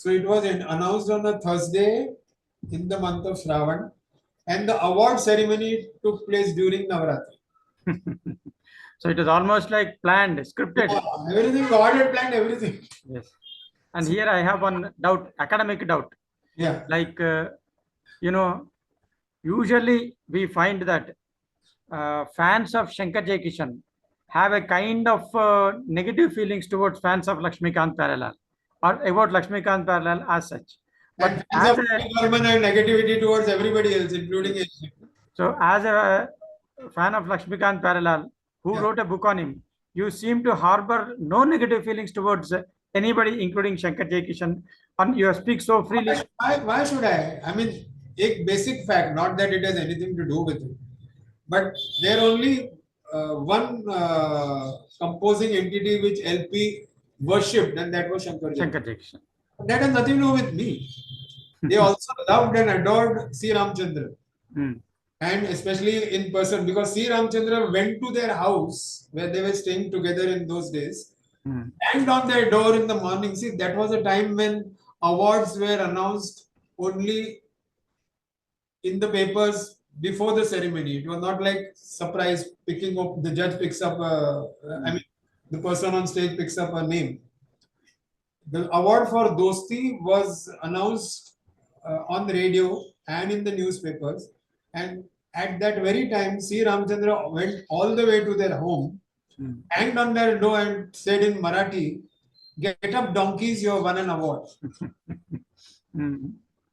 So it was announced on a Thursday in the month of Shravan, and the award ceremony took place during Navaratri. So it is almost like planned, scripted. Yeah, everything God had planned, everything. Yes. And here I have one doubt, academic doubt. Yeah. Like, you know, usually we find that fans of Shankar Jaikishan have a kind of negative feelings towards fans of Lakshmikant Parallel or about Lakshmikant Parallel as such. But And fans as of a Rajiv and negativity towards everybody else, including him. as a fan of Lakshmikant Parallel who Yeah. wrote a book on him, you seem to harbor no negative feelings towards anybody, including Shankar Jaikishan, and you speak so freely. Why should I? I mean, a basic fact, not that it has anything to do with it, but there only one composing entity which LP worshipped, and that was Shankar Jayakar. Shankar Jaikishan. That has nothing to do with me. They also loved and adored C. Ramchandra, Hmm. and especially in person, because C. Ramchandra went to their house where they were staying together in those days, Hmm. banged on their door in the morning. See, that was a time when awards were announced only in the papers before the ceremony. It was not like surprise picking up. The judge picks up. I mean, the person on stage picks up a name. The award for Dosti was announced on the radio and in the newspapers. And at that very time, C. Ramchandra went all the way to their home, Hmm. hanged on their door, and said in Marathi, "Get up, donkeys! You have won an award." Hmm.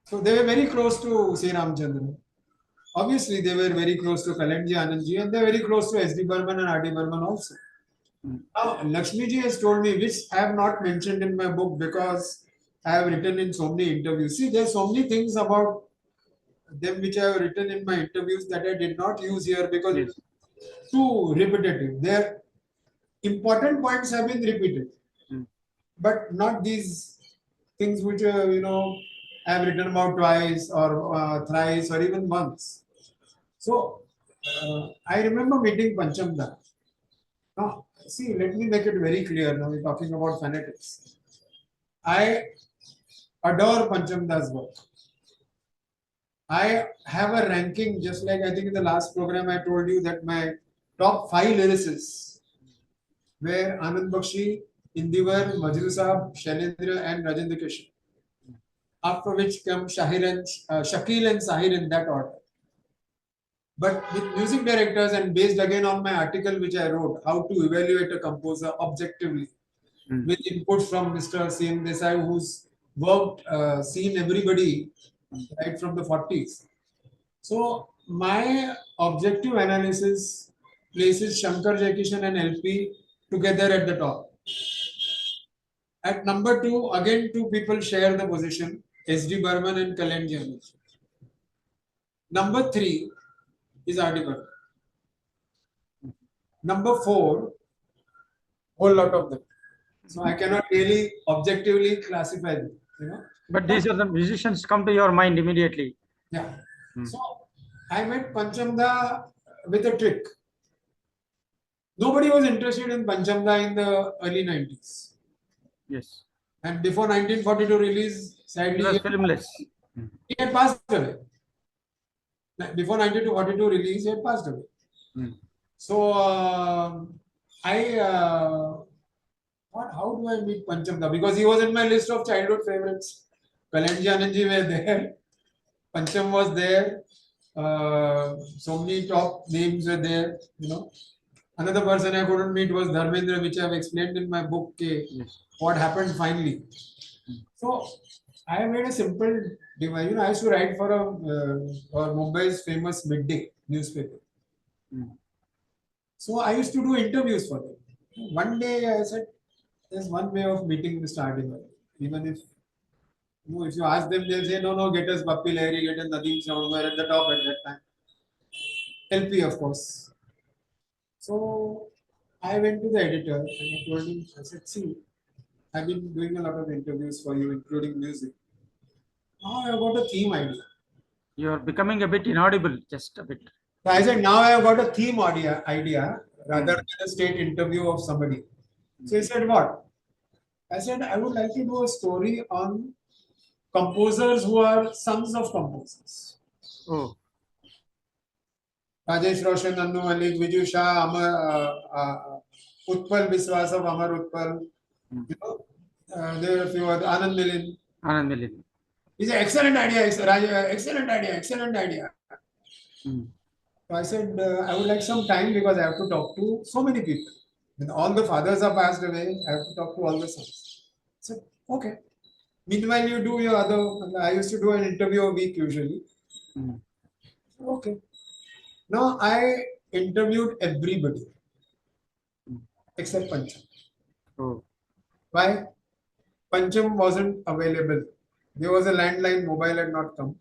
So they were very close to C. Ramchandra. Obviously, they were very close to Kalanji Anandji, and they were very close to S.D. Burman and R.D. Burman also. Hmm. Now, Lakshmiji has told me, which I have not mentioned in my book because I have written in so many interviews. See, there's so many things about them which I have written in my interviews that I did not use here because Yes. it's too repetitive. Their important points have been repeated, Hmm. but not these things which I have written about twice or thrice or even once. So I remember meeting Panchamda. Now, see, let me make it very clear. Now we're talking about fanatics. I adore Panchamda's work. I have a ranking, just like I think in the last program I told you that my top 5 lyricists were Anand Bakshi, Indivar, Majru Saab, Shailendra, and Rajendra Kishan. After which come Shakil and Sahir in that order. But with music directors and based again on my article which I wrote, how to evaluate a composer objectively, Hmm. with input from Mr. C.M. Desai, who's worked, seen everybody right from the 40s. So my objective analysis places Shankar Jaikishan and LP together at the top. At number 2, again two people share the position, S.D. Burman and Kalanji. Number 3 is R.D. Burman. Number 4, whole lot of them. So I cannot really objectively classify them. But these are the musicians come to your mind immediately. Yeah. Hmm. So I met Panchamda with a trick. Nobody was interested in Panchamda in the early 90s. Yes. And before 1942 release, It sadly, was filmless. Hmm. he had passed away. Before 1942 release, he had passed away. Hmm. So I thought, how do I meet Panchamda? Because he was in my list of childhood favorites. Kalanji Anandji were there. Pancham was there. So many top names were there. Another person I couldn't meet was Dharmendra, which I have explained in my book, Yes. what happened finally. So I made a simple device. I used to write for Mumbai's famous midday newspaper. Mm. So I used to do interviews for them. One day I said, there's one way of meeting Mr. Article. Even if if you ask them, they'll say, no, get us Bappi Lahiri, get us Nadeem Sound, we're at the top at that time. LP, of course. So I went to the editor and I told him, I said, see, I've been doing a lot of interviews for you, including music. Now I've got a theme idea. You are becoming a bit inaudible, just a bit. So I said, now I have got a theme idea rather than a straight interview of somebody. So he said, what? I said, I would like to do a story on composers who are sons of composers. Oh. Rajesh Roshan, Annu Malik, Viju Shah, Utpal Biswas of Amar Utpal. Mm. There are a few other, Anand Milin. Anand Milin. He said, excellent idea, excellent idea, excellent idea. Mm. So I said, I would like some time because I have to talk to so many people. When all the fathers are passed away, I have to talk to all the sons. I said, okay. Meanwhile, you do your other, I used to do an interview a week usually. Mm. Okay. Now I interviewed everybody except Pancham. Oh. Why? Pancham wasn't available. There was a landline, mobile had not come.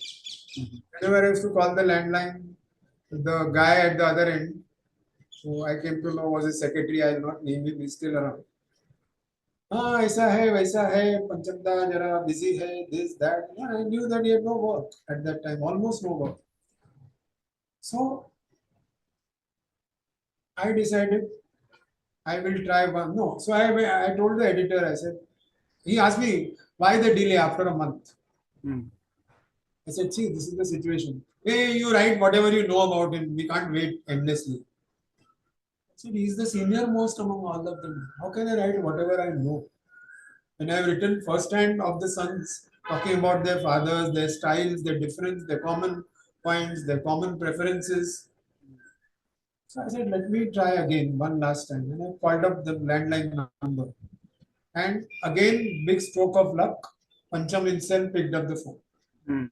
Mhm. Whenever I used to call the landline, the guy at the other end, who I came to know was his secretary, I will not name him, he's still around. हाँ ऐसा है वैसा है पंचम दा जरा busy है this that. Yeah, I knew that he had no work at that time, almost no work. So I decided I will try one. No, so I told the editor, I said, he asked me why the delay after a month. Mm. I said, see, this is the situation. Hey, you write whatever you know about him. We can't wait endlessly. I said, he's the senior most among all of them. How can I write whatever I know? And I've written first hand of the sons, talking about their fathers, their styles, their difference, their common points, their common preferences. So I said, let me try again one last time. And I called up the landline number. And again, big stroke of luck, Pancham himself picked up the phone. Mm.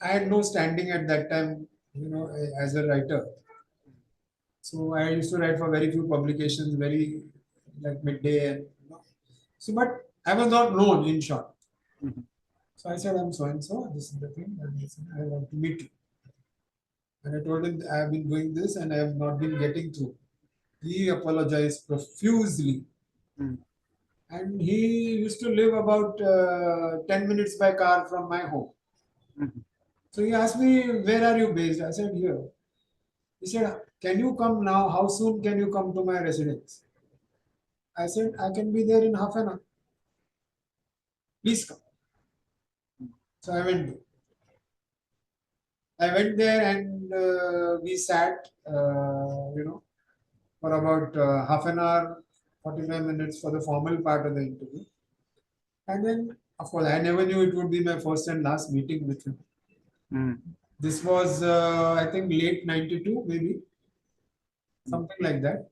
I had no standing at that time, as a writer. So I used to write for very few publications, very like midday and so, but I was not known in short. Mhm. So I said, I'm so and so, this is the thing, and he said, I want to meet you. And I told him I have been doing this and I have not been getting through. He apologized profusely. Mm. And he used to live about 10 minutes by car from my home. Mhm. So he asked me, where are you based? I said, here. He said, can you come now? How soon can you come to my residence? I said, I can be there in half an hour. Please come. So I went there and we sat, for about half an hour, 45 minutes for the formal part of the interview. And then, of course, I never knew it would be my first and last meeting with him. Mm. This was, I think, late 92, maybe, something like that.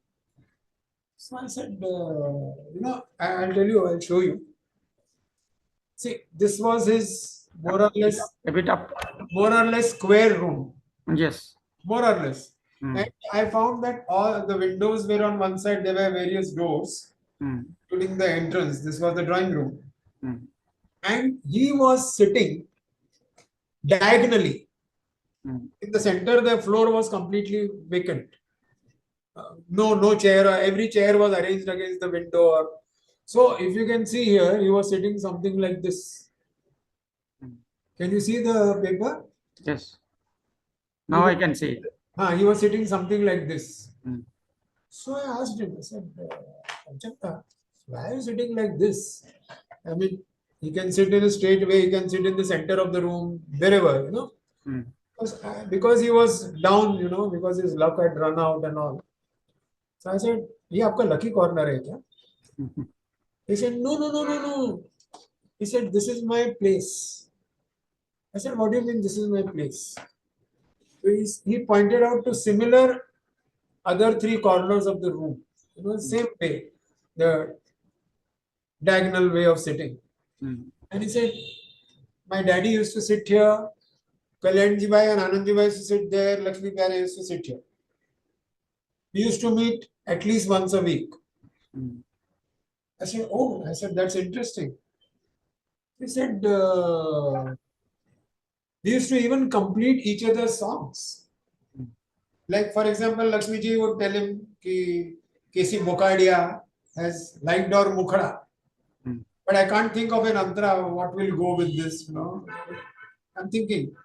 So I said, I'll tell you, I'll show you. See, this was his A bit up. more or less square room, Yes. more or less. Mm. And I found that all the windows were on one side, there were various doors, Mm. including the entrance. This was the drawing room. Mm. And he was sitting diagonally. Mm. In the center, the floor was completely vacant. No chair. Every chair was arranged against the window. So, if you can see here, he was sitting something like this. Mm. Can you see the paper? Yes. Now I can see. He was sitting something like this. Mm. So I asked him, I said, Panchapta, why are you sitting like this? I mean, he can sit in a straight way, he can sit in the center of the room, wherever, Mm. Because he was down, because his luck had run out and all. So I said, ये आपका lucky corner है क्या? Mhm. He said, no. He said, this is my place. I said, what do you mean this is my place? So he pointed out to similar other three corners of the room. You know, same way, the diagonal way of sitting. And he said, my daddy used to sit here, Kalyanji Bhai and Anandji Bhai used to sit there, Lakshmi Pyare used to sit here. We used to meet at least once a week. I said, oh, I said, that's interesting. He said, we used to even complete each other's songs. Like, for example, Lakshmi ji would tell him ki Kesi Bokadia has liked our Mukhada. But I can't think of an antara, what will go with this, you know. I'm thinking.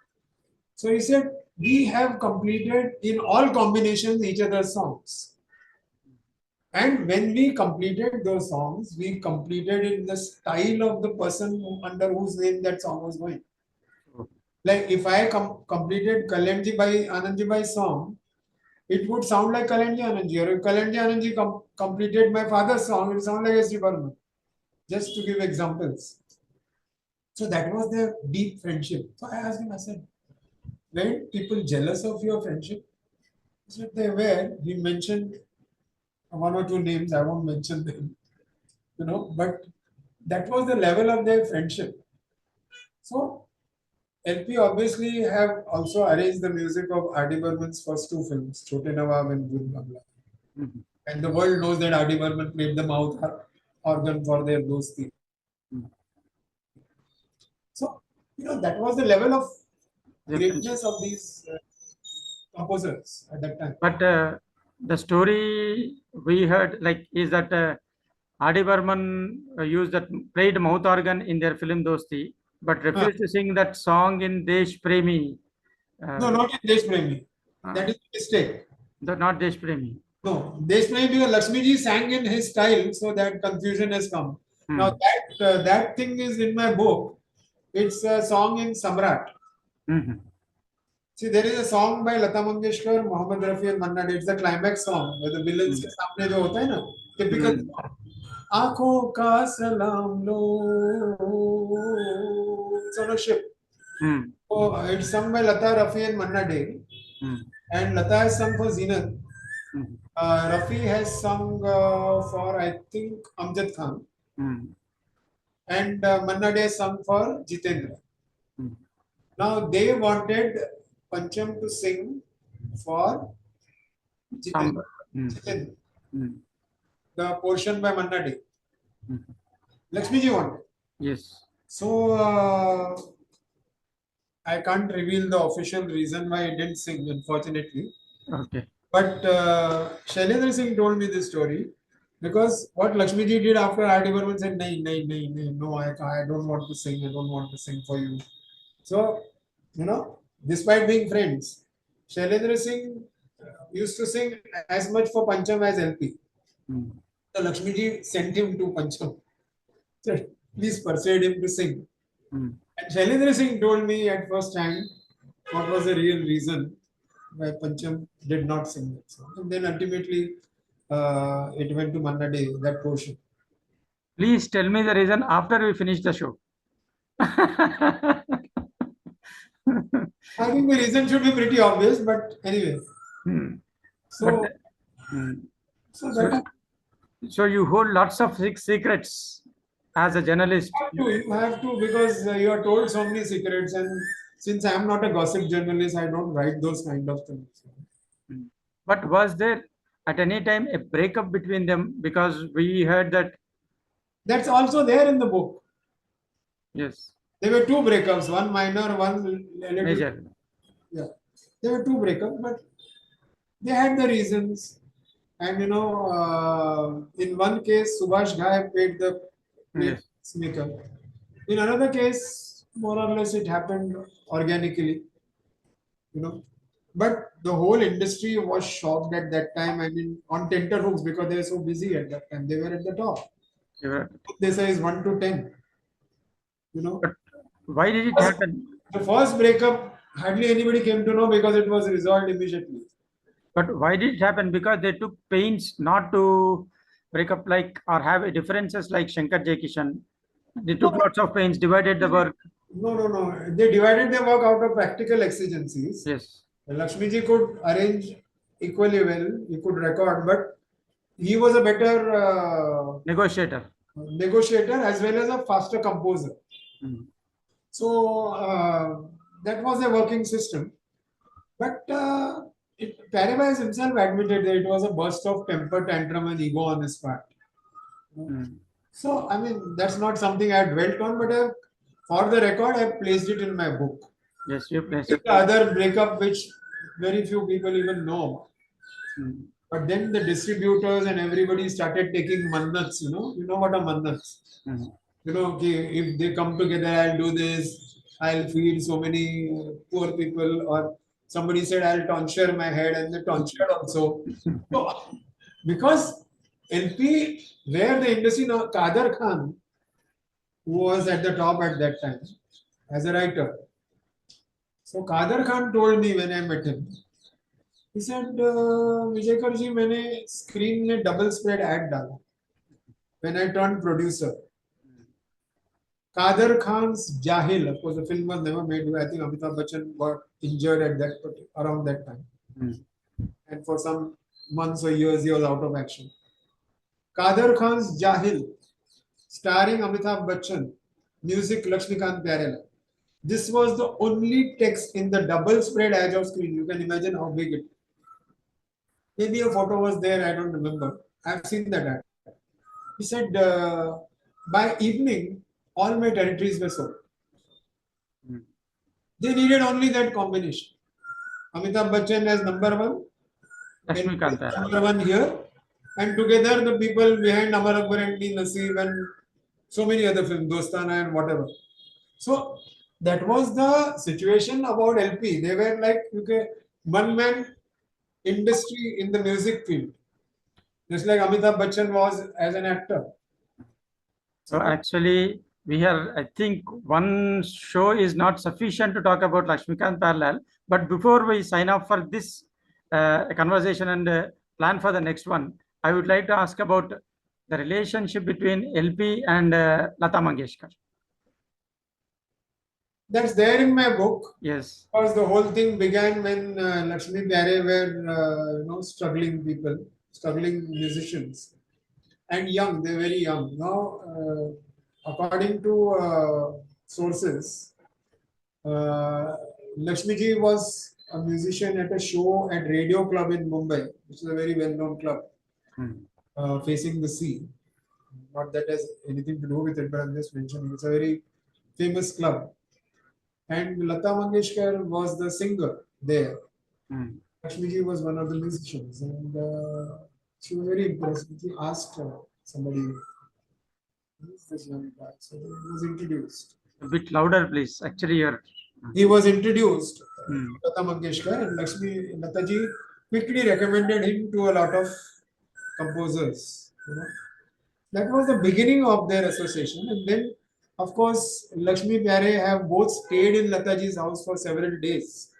So he said, we have completed in all combinations each other's songs. And when we completed those songs, we completed in the style of the person under whose name that song was going. Like if I completed Kalyanji Bhai, Anandji Bhai's song, it would sound like Kalyanji Anandji. Or if Kalyanji Anandji completed my father's song, it would sound like S.G. Burman. Just to give examples. So that was their deep friendship. So I asked him, I said, were people jealous of your friendship? He said they were. He mentioned one or two names, I won't mention them, you know, but that was the level of their friendship. So LP obviously have also arranged the music of R.D. Burman's first two films, Chote Nawab and Gul Bangla. And the world knows that R.D. Burman played the mouth organ for their Dosti. So, you know, that was the level of greatness of these composers at that time. But the story we heard like is that R.D. Burman played mouth organ in their film Dosti, but refused to sing that song in Desh Premi. No, not in Desh Premi. That is a mistake. Not Desh Premi. No, Desh Premi because Lakshmi ji sang in his style, so that confusion has come. Now that thing is in my book. It's a song in Samrat. See, there is a song by Lata Mangeshkar, Mohammed Rafi and Manna Dey. It's the climax song where the villains के सामने जो होता है ना, typical song. आँखों का सलाम लो, it's on a ship. So it's sung by Lata, Rafi and Manna Dey. And Lata has sung for Zenith. Rafi has sung for, I think, Amjad Khan. And Manna Dey has sung for Jitendra. Now they wanted Pancham to sing for Jitendra. The portion by Manna Dey. Lakshmi ji wanted. Yes. So I can't reveal the official reason why I didn't sing, unfortunately. Okay. But Shailendra Singh told me this story because what Lakshmi ji did after R.D. Burman said, no, I don't want to sing. I don't want to sing for you. So, you know, despite being friends, Shailendra Singh used to sing as much for Pancham as LP. So Lakshmi ji sent him to Pancham. Said, please persuade him to sing. And Shailendra Singh told me at first hand what was the real reason why Pancham did not sing that song. And then ultimately it went to Manna Dey, that portion. Please tell me the reason after we finish the show. I think the reason should be pretty obvious, but anyway. So, so you hold lots of secrets as a journalist. You have to because you are told so many secrets, and since I am not a gossip journalist, I don't write those kind of things. But was there at any time a breakup between them? Because we heard that. That's also there in the book. Yes. There were two breakups, one minor, one major. Yeah, there were two breakups, but they had the reasons. And you know, in one case, Subhash Ghai paid the maker. In another case, more or less, it happened organically. You know, but the whole industry was shocked at that time. I mean, on tenterhooks because they were so busy at that time. They were at the top. They say is 1 to 10. You know. But why did it happen? The first breakup, hardly anybody came to know because it was resolved immediately. But why did it happen? Because they took pains not to break up like or have differences like Shankar Jaikishan. They took lots of pains, divided the work. No. They divided their work out of practical exigencies. Yes. Lakshmi ji could arrange equally well. He could record, but he was a better Negotiator. negotiator as well as a faster composer. Mm. So that was a working system. But Paribas himself admitted that it was a burst of temper tantrum and ego on his part. Mm. So, I mean, that's not something I dwelt on, but for the record, I placed it in my book. Yes, you placed It's it. the other breakup which very few people even know. Mm. But then the distributors and everybody started taking mannats, You know what are mannats? Mm. Okay, if they come together, I'll do this, I'll feed so many poor people, or somebody said, I'll tonsure my head, and they tonsured also. So, because LP, where the industry, Kader Khan, who was at the top at that time as a writer. So Kader Khan told me when I met him, he said, Vijayakar ji, मैंने screen में double spread ad डाला when I turned producer. Kader Khan's Jahil, of course, the film was never made. I think Amitabh Bachchan got injured at around that time, and for some months or years he was out of action. Kader Khan's Jahil, starring Amitabh Bachchan, music Lakshmikant Pyarelal. This was the only text in the double spread edge of screen. You can imagine how big it. Maybe a photo was there. I don't remember. I've seen that ad. He said, by evening, all my territories were sold. They needed only that combination. Amitabh Bachchan as number one, Lakshmikant. number one here, and together the people behind Amar Akbar and T. Naseeb and so many other films, Dostana and whatever. So that was the situation about LP. They were like one man industry in the music field, just like Amitabh Bachchan was as an actor. So actually, I think one show is not sufficient to talk about Lakshmikant Parallel. But before we sign off for this conversation and plan for the next one, I would like to ask about the relationship between LP and Lata Mangeshkar. That's there in my book. Yes. Because the whole thing began when Lakshmi Pyare were, struggling people, struggling musicians, and young. They're very young. Now, according to sources, Lakshmi ji was a musician at a show at Radio Club in Mumbai, which is a very well-known club, facing the sea. Not that has anything to do with it, but I'm just mentioning it's a very famous club. And Lata Mangeshkar was the singer there. Lakshmi ji was one of the musicians, and she was very impressed. She asked somebody, who is this young guy? So he was introduced. A bit louder, please. Actually, he was introduced to Lata Mangeshkar, and Lata ji quickly recommended him to a lot of composers. That was the beginning of their association, and then, of course, Lakshmi Pyare have both stayed in Lata ji's house for several days.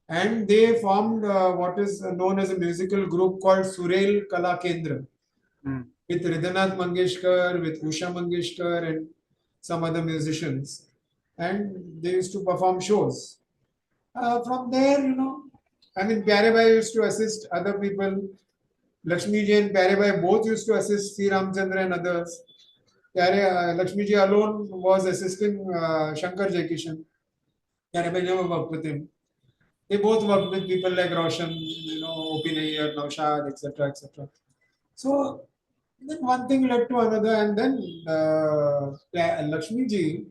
And they formed what is known as a musical group called Surel Kala Kendra with Ridhanath Mangeshkar, with Usha Mangeshkar, and some other musicians. And they used to perform shows. From there, Pyare Bhai used to assist other people. Lakshmi ji and Pyare Bhai both used to assist Sri Ramchandra and others. Lakshmi ji alone was assisting Shankar Jaikishan. Pyare Bhai never worked with him. They both worked with people like Roshan, O.P. Nayyar, Naushad, etc., etc. So then one thing led to another, and then Lakshmi ji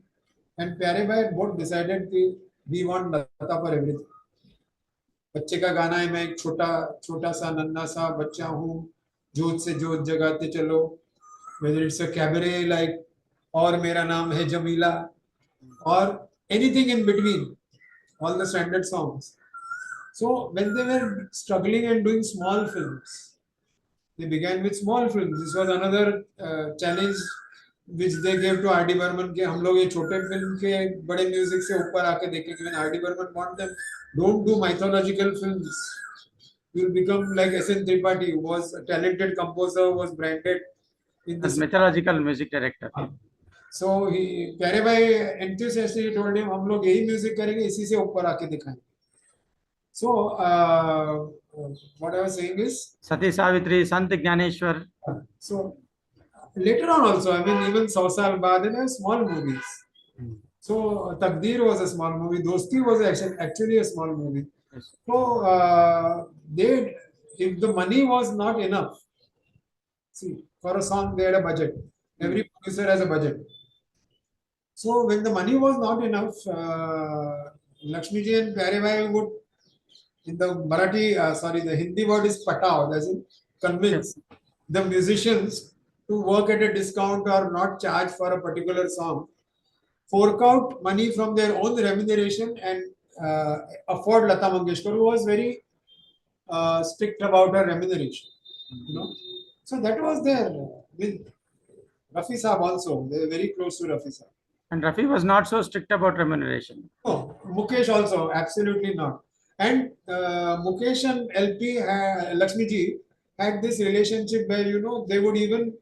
and Pyare Bhai both decided that we want Lata for everything. बच्चे का गाना है, मैं एक छोटा सा नन्हा सा बच्चा हूँ, जोत से जोत जगाते चलो, whether it's a cabaret like और मेरा नाम है Jamila, or anything in between, all the standard songs. So when they were struggling and doing small films, they began with small films. This was another challenge which they gave to R.D. Burman कि हम लोग ये छोटे film के बड़े music से ऊपर आके देखेंगे. When R.D. Burman want them, don't do mythological films. You'll become like S.N. Tripathi, who was a talented composer, was branded in this as mythological music director. So Pyare Bhai enthusiastically told him, हम लोग यही music करेंगे, इसी से ऊपर आके दिखाएंगे. So, what I was saying is, Sati Savitri, Sant Jnaneshwar. so later on also, I mean, even Sausal Baad, they were small movies. So, Takdir was a small movie. Dosti was actually a small movie. Yes. So, if the money was not enough, see, for a song, they had a budget. Every producer has a budget. So, when the money was not enough, Lakshmiji and Pyare Bhai would, in the Marathi, sorry, the Hindi word is patao, as in convince the musicians to work at a discount or not charge for a particular song, fork out money from their own remuneration and afford Lata Mangeshkar, who was very strict about her remuneration. You know, so that was there with Rafi Saab also. They were very close to Rafi Saab. And Rafi was not so strict about remuneration. No, Mukesh also, absolutely not. And Mukesh and LP, Lakshmi ji had this relationship where, you know, they would even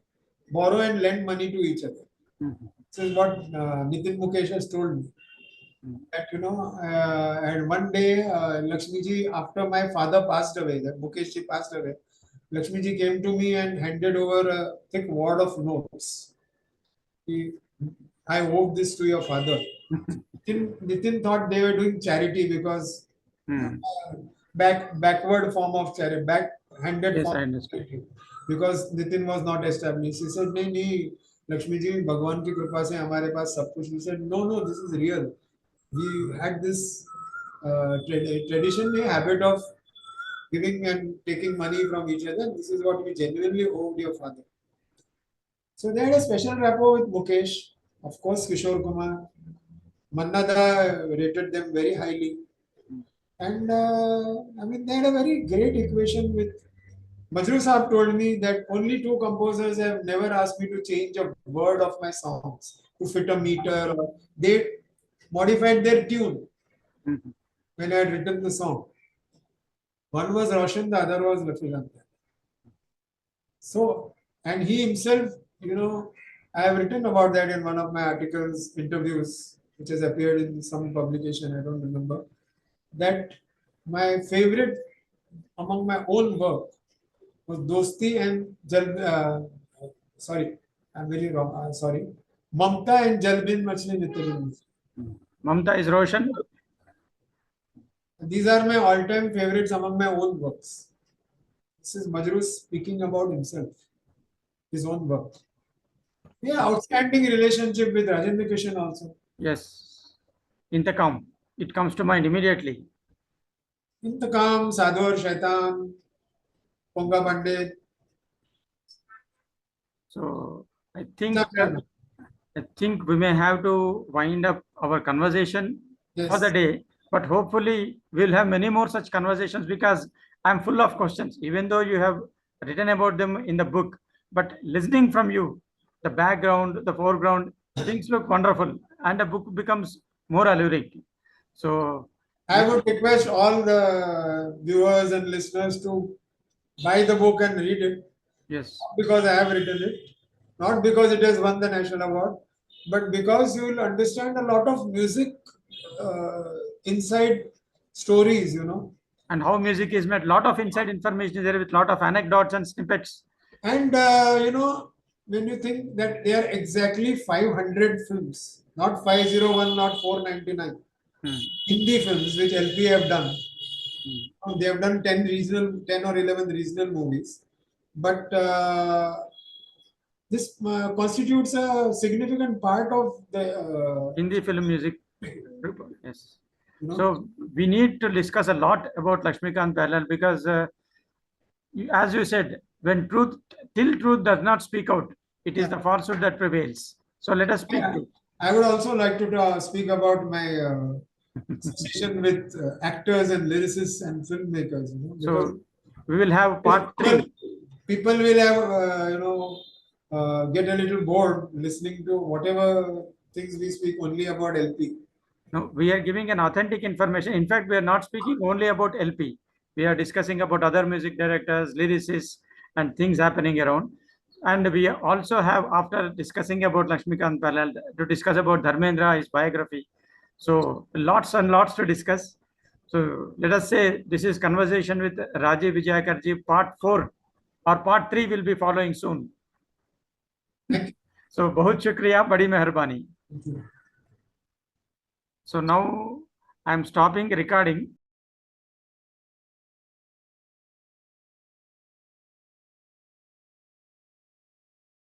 borrow and lend money to each other. This is what Nitin Mukesh has told me. That, you know, and one day, Lakshmi ji, after my father passed away, that Mukesh ji passed away, Lakshmi ji came to me and handed over a thick wad of notes. I owe this to your father. Nitin thought they were doing charity because backward form of charity, backhanded Yes, form I of understand. charity, because Nitin was not established. He said, नहीं नहीं लक्ष्मी जी भगवान की कृपा से हमारे पास सब कुछ. He said, no, this is real. We had this tradition, a habit of giving and taking money from each other. This is what we genuinely owed your father. So they had a special rapport with Mukesh. Of course, Kishore Kumar. Mannada rated them very highly. And I mean, they had a very great equation with. Majru Saab told me that only two composers have never asked me to change a word of my songs to fit a meter. Or they modified their tune when I had written the song. One was Roshan, the other was Lafilan. So, and he himself, you know, I have written about that in one of my articles, interviews, which has appeared in some publication, I don't remember, that my favorite among my own work was Dosti and sorry, I'm very wrong, sorry, Mamta and Jalbin Machli Nitya. Mamta is Roshan. These are my all-time favorites among my own works. This is Majru speaking about himself, his own work. Yeah, outstanding relationship with Rajendra Kishan also. Yes. Intercom. It comes to mind immediately. Intakam, Sadhur, Shaitan, Ponga Pandit. So I think we may have to wind up our conversation for the day, but hopefully we'll have many more such conversations because I'm full of questions, even though you have written about them in the book. But listening from you, the background, the foreground, things look wonderful, and the book becomes more alluring. So I would request all the viewers and listeners to buy the book and read it. Yes. Not because I have written it, not because it has won the national award, but because you will understand a lot of music inside stories, you know. And how music is made, lot of inside information is there with lot of anecdotes and snippets. And you know, when you think that there are exactly 500 films, not 501, not 499, Hindi films which LP have done. They have done 10 or 11 regional movies, but this constitutes a significant part of the Hindi film music. Yes. you know, So we need to discuss a lot about Lakshmikant parallel because, as you said, when till truth does not speak out, it is the falsehood that prevails. So let us speak truth. I would also like to speak about my association with actors and lyricists and filmmakers. You know, So we will have part 3. People will have, you know, get a little bored listening to whatever things we speak only about LP. No, we are giving an authentic information. In fact, we are not speaking only about LP. We are discussing about other music directors, lyricists, and things happening around. And we also have, after discussing about Lakshmikant parallel, to discuss about Dharmendra, his biography. So lots and lots to discuss. So let us say this is conversation with Rajiv Vijayakar ji, part 4 or part 3 will be following soon. So बहुत शुक्रिया, बड़ी मेहरबानी. So now I am stopping recording.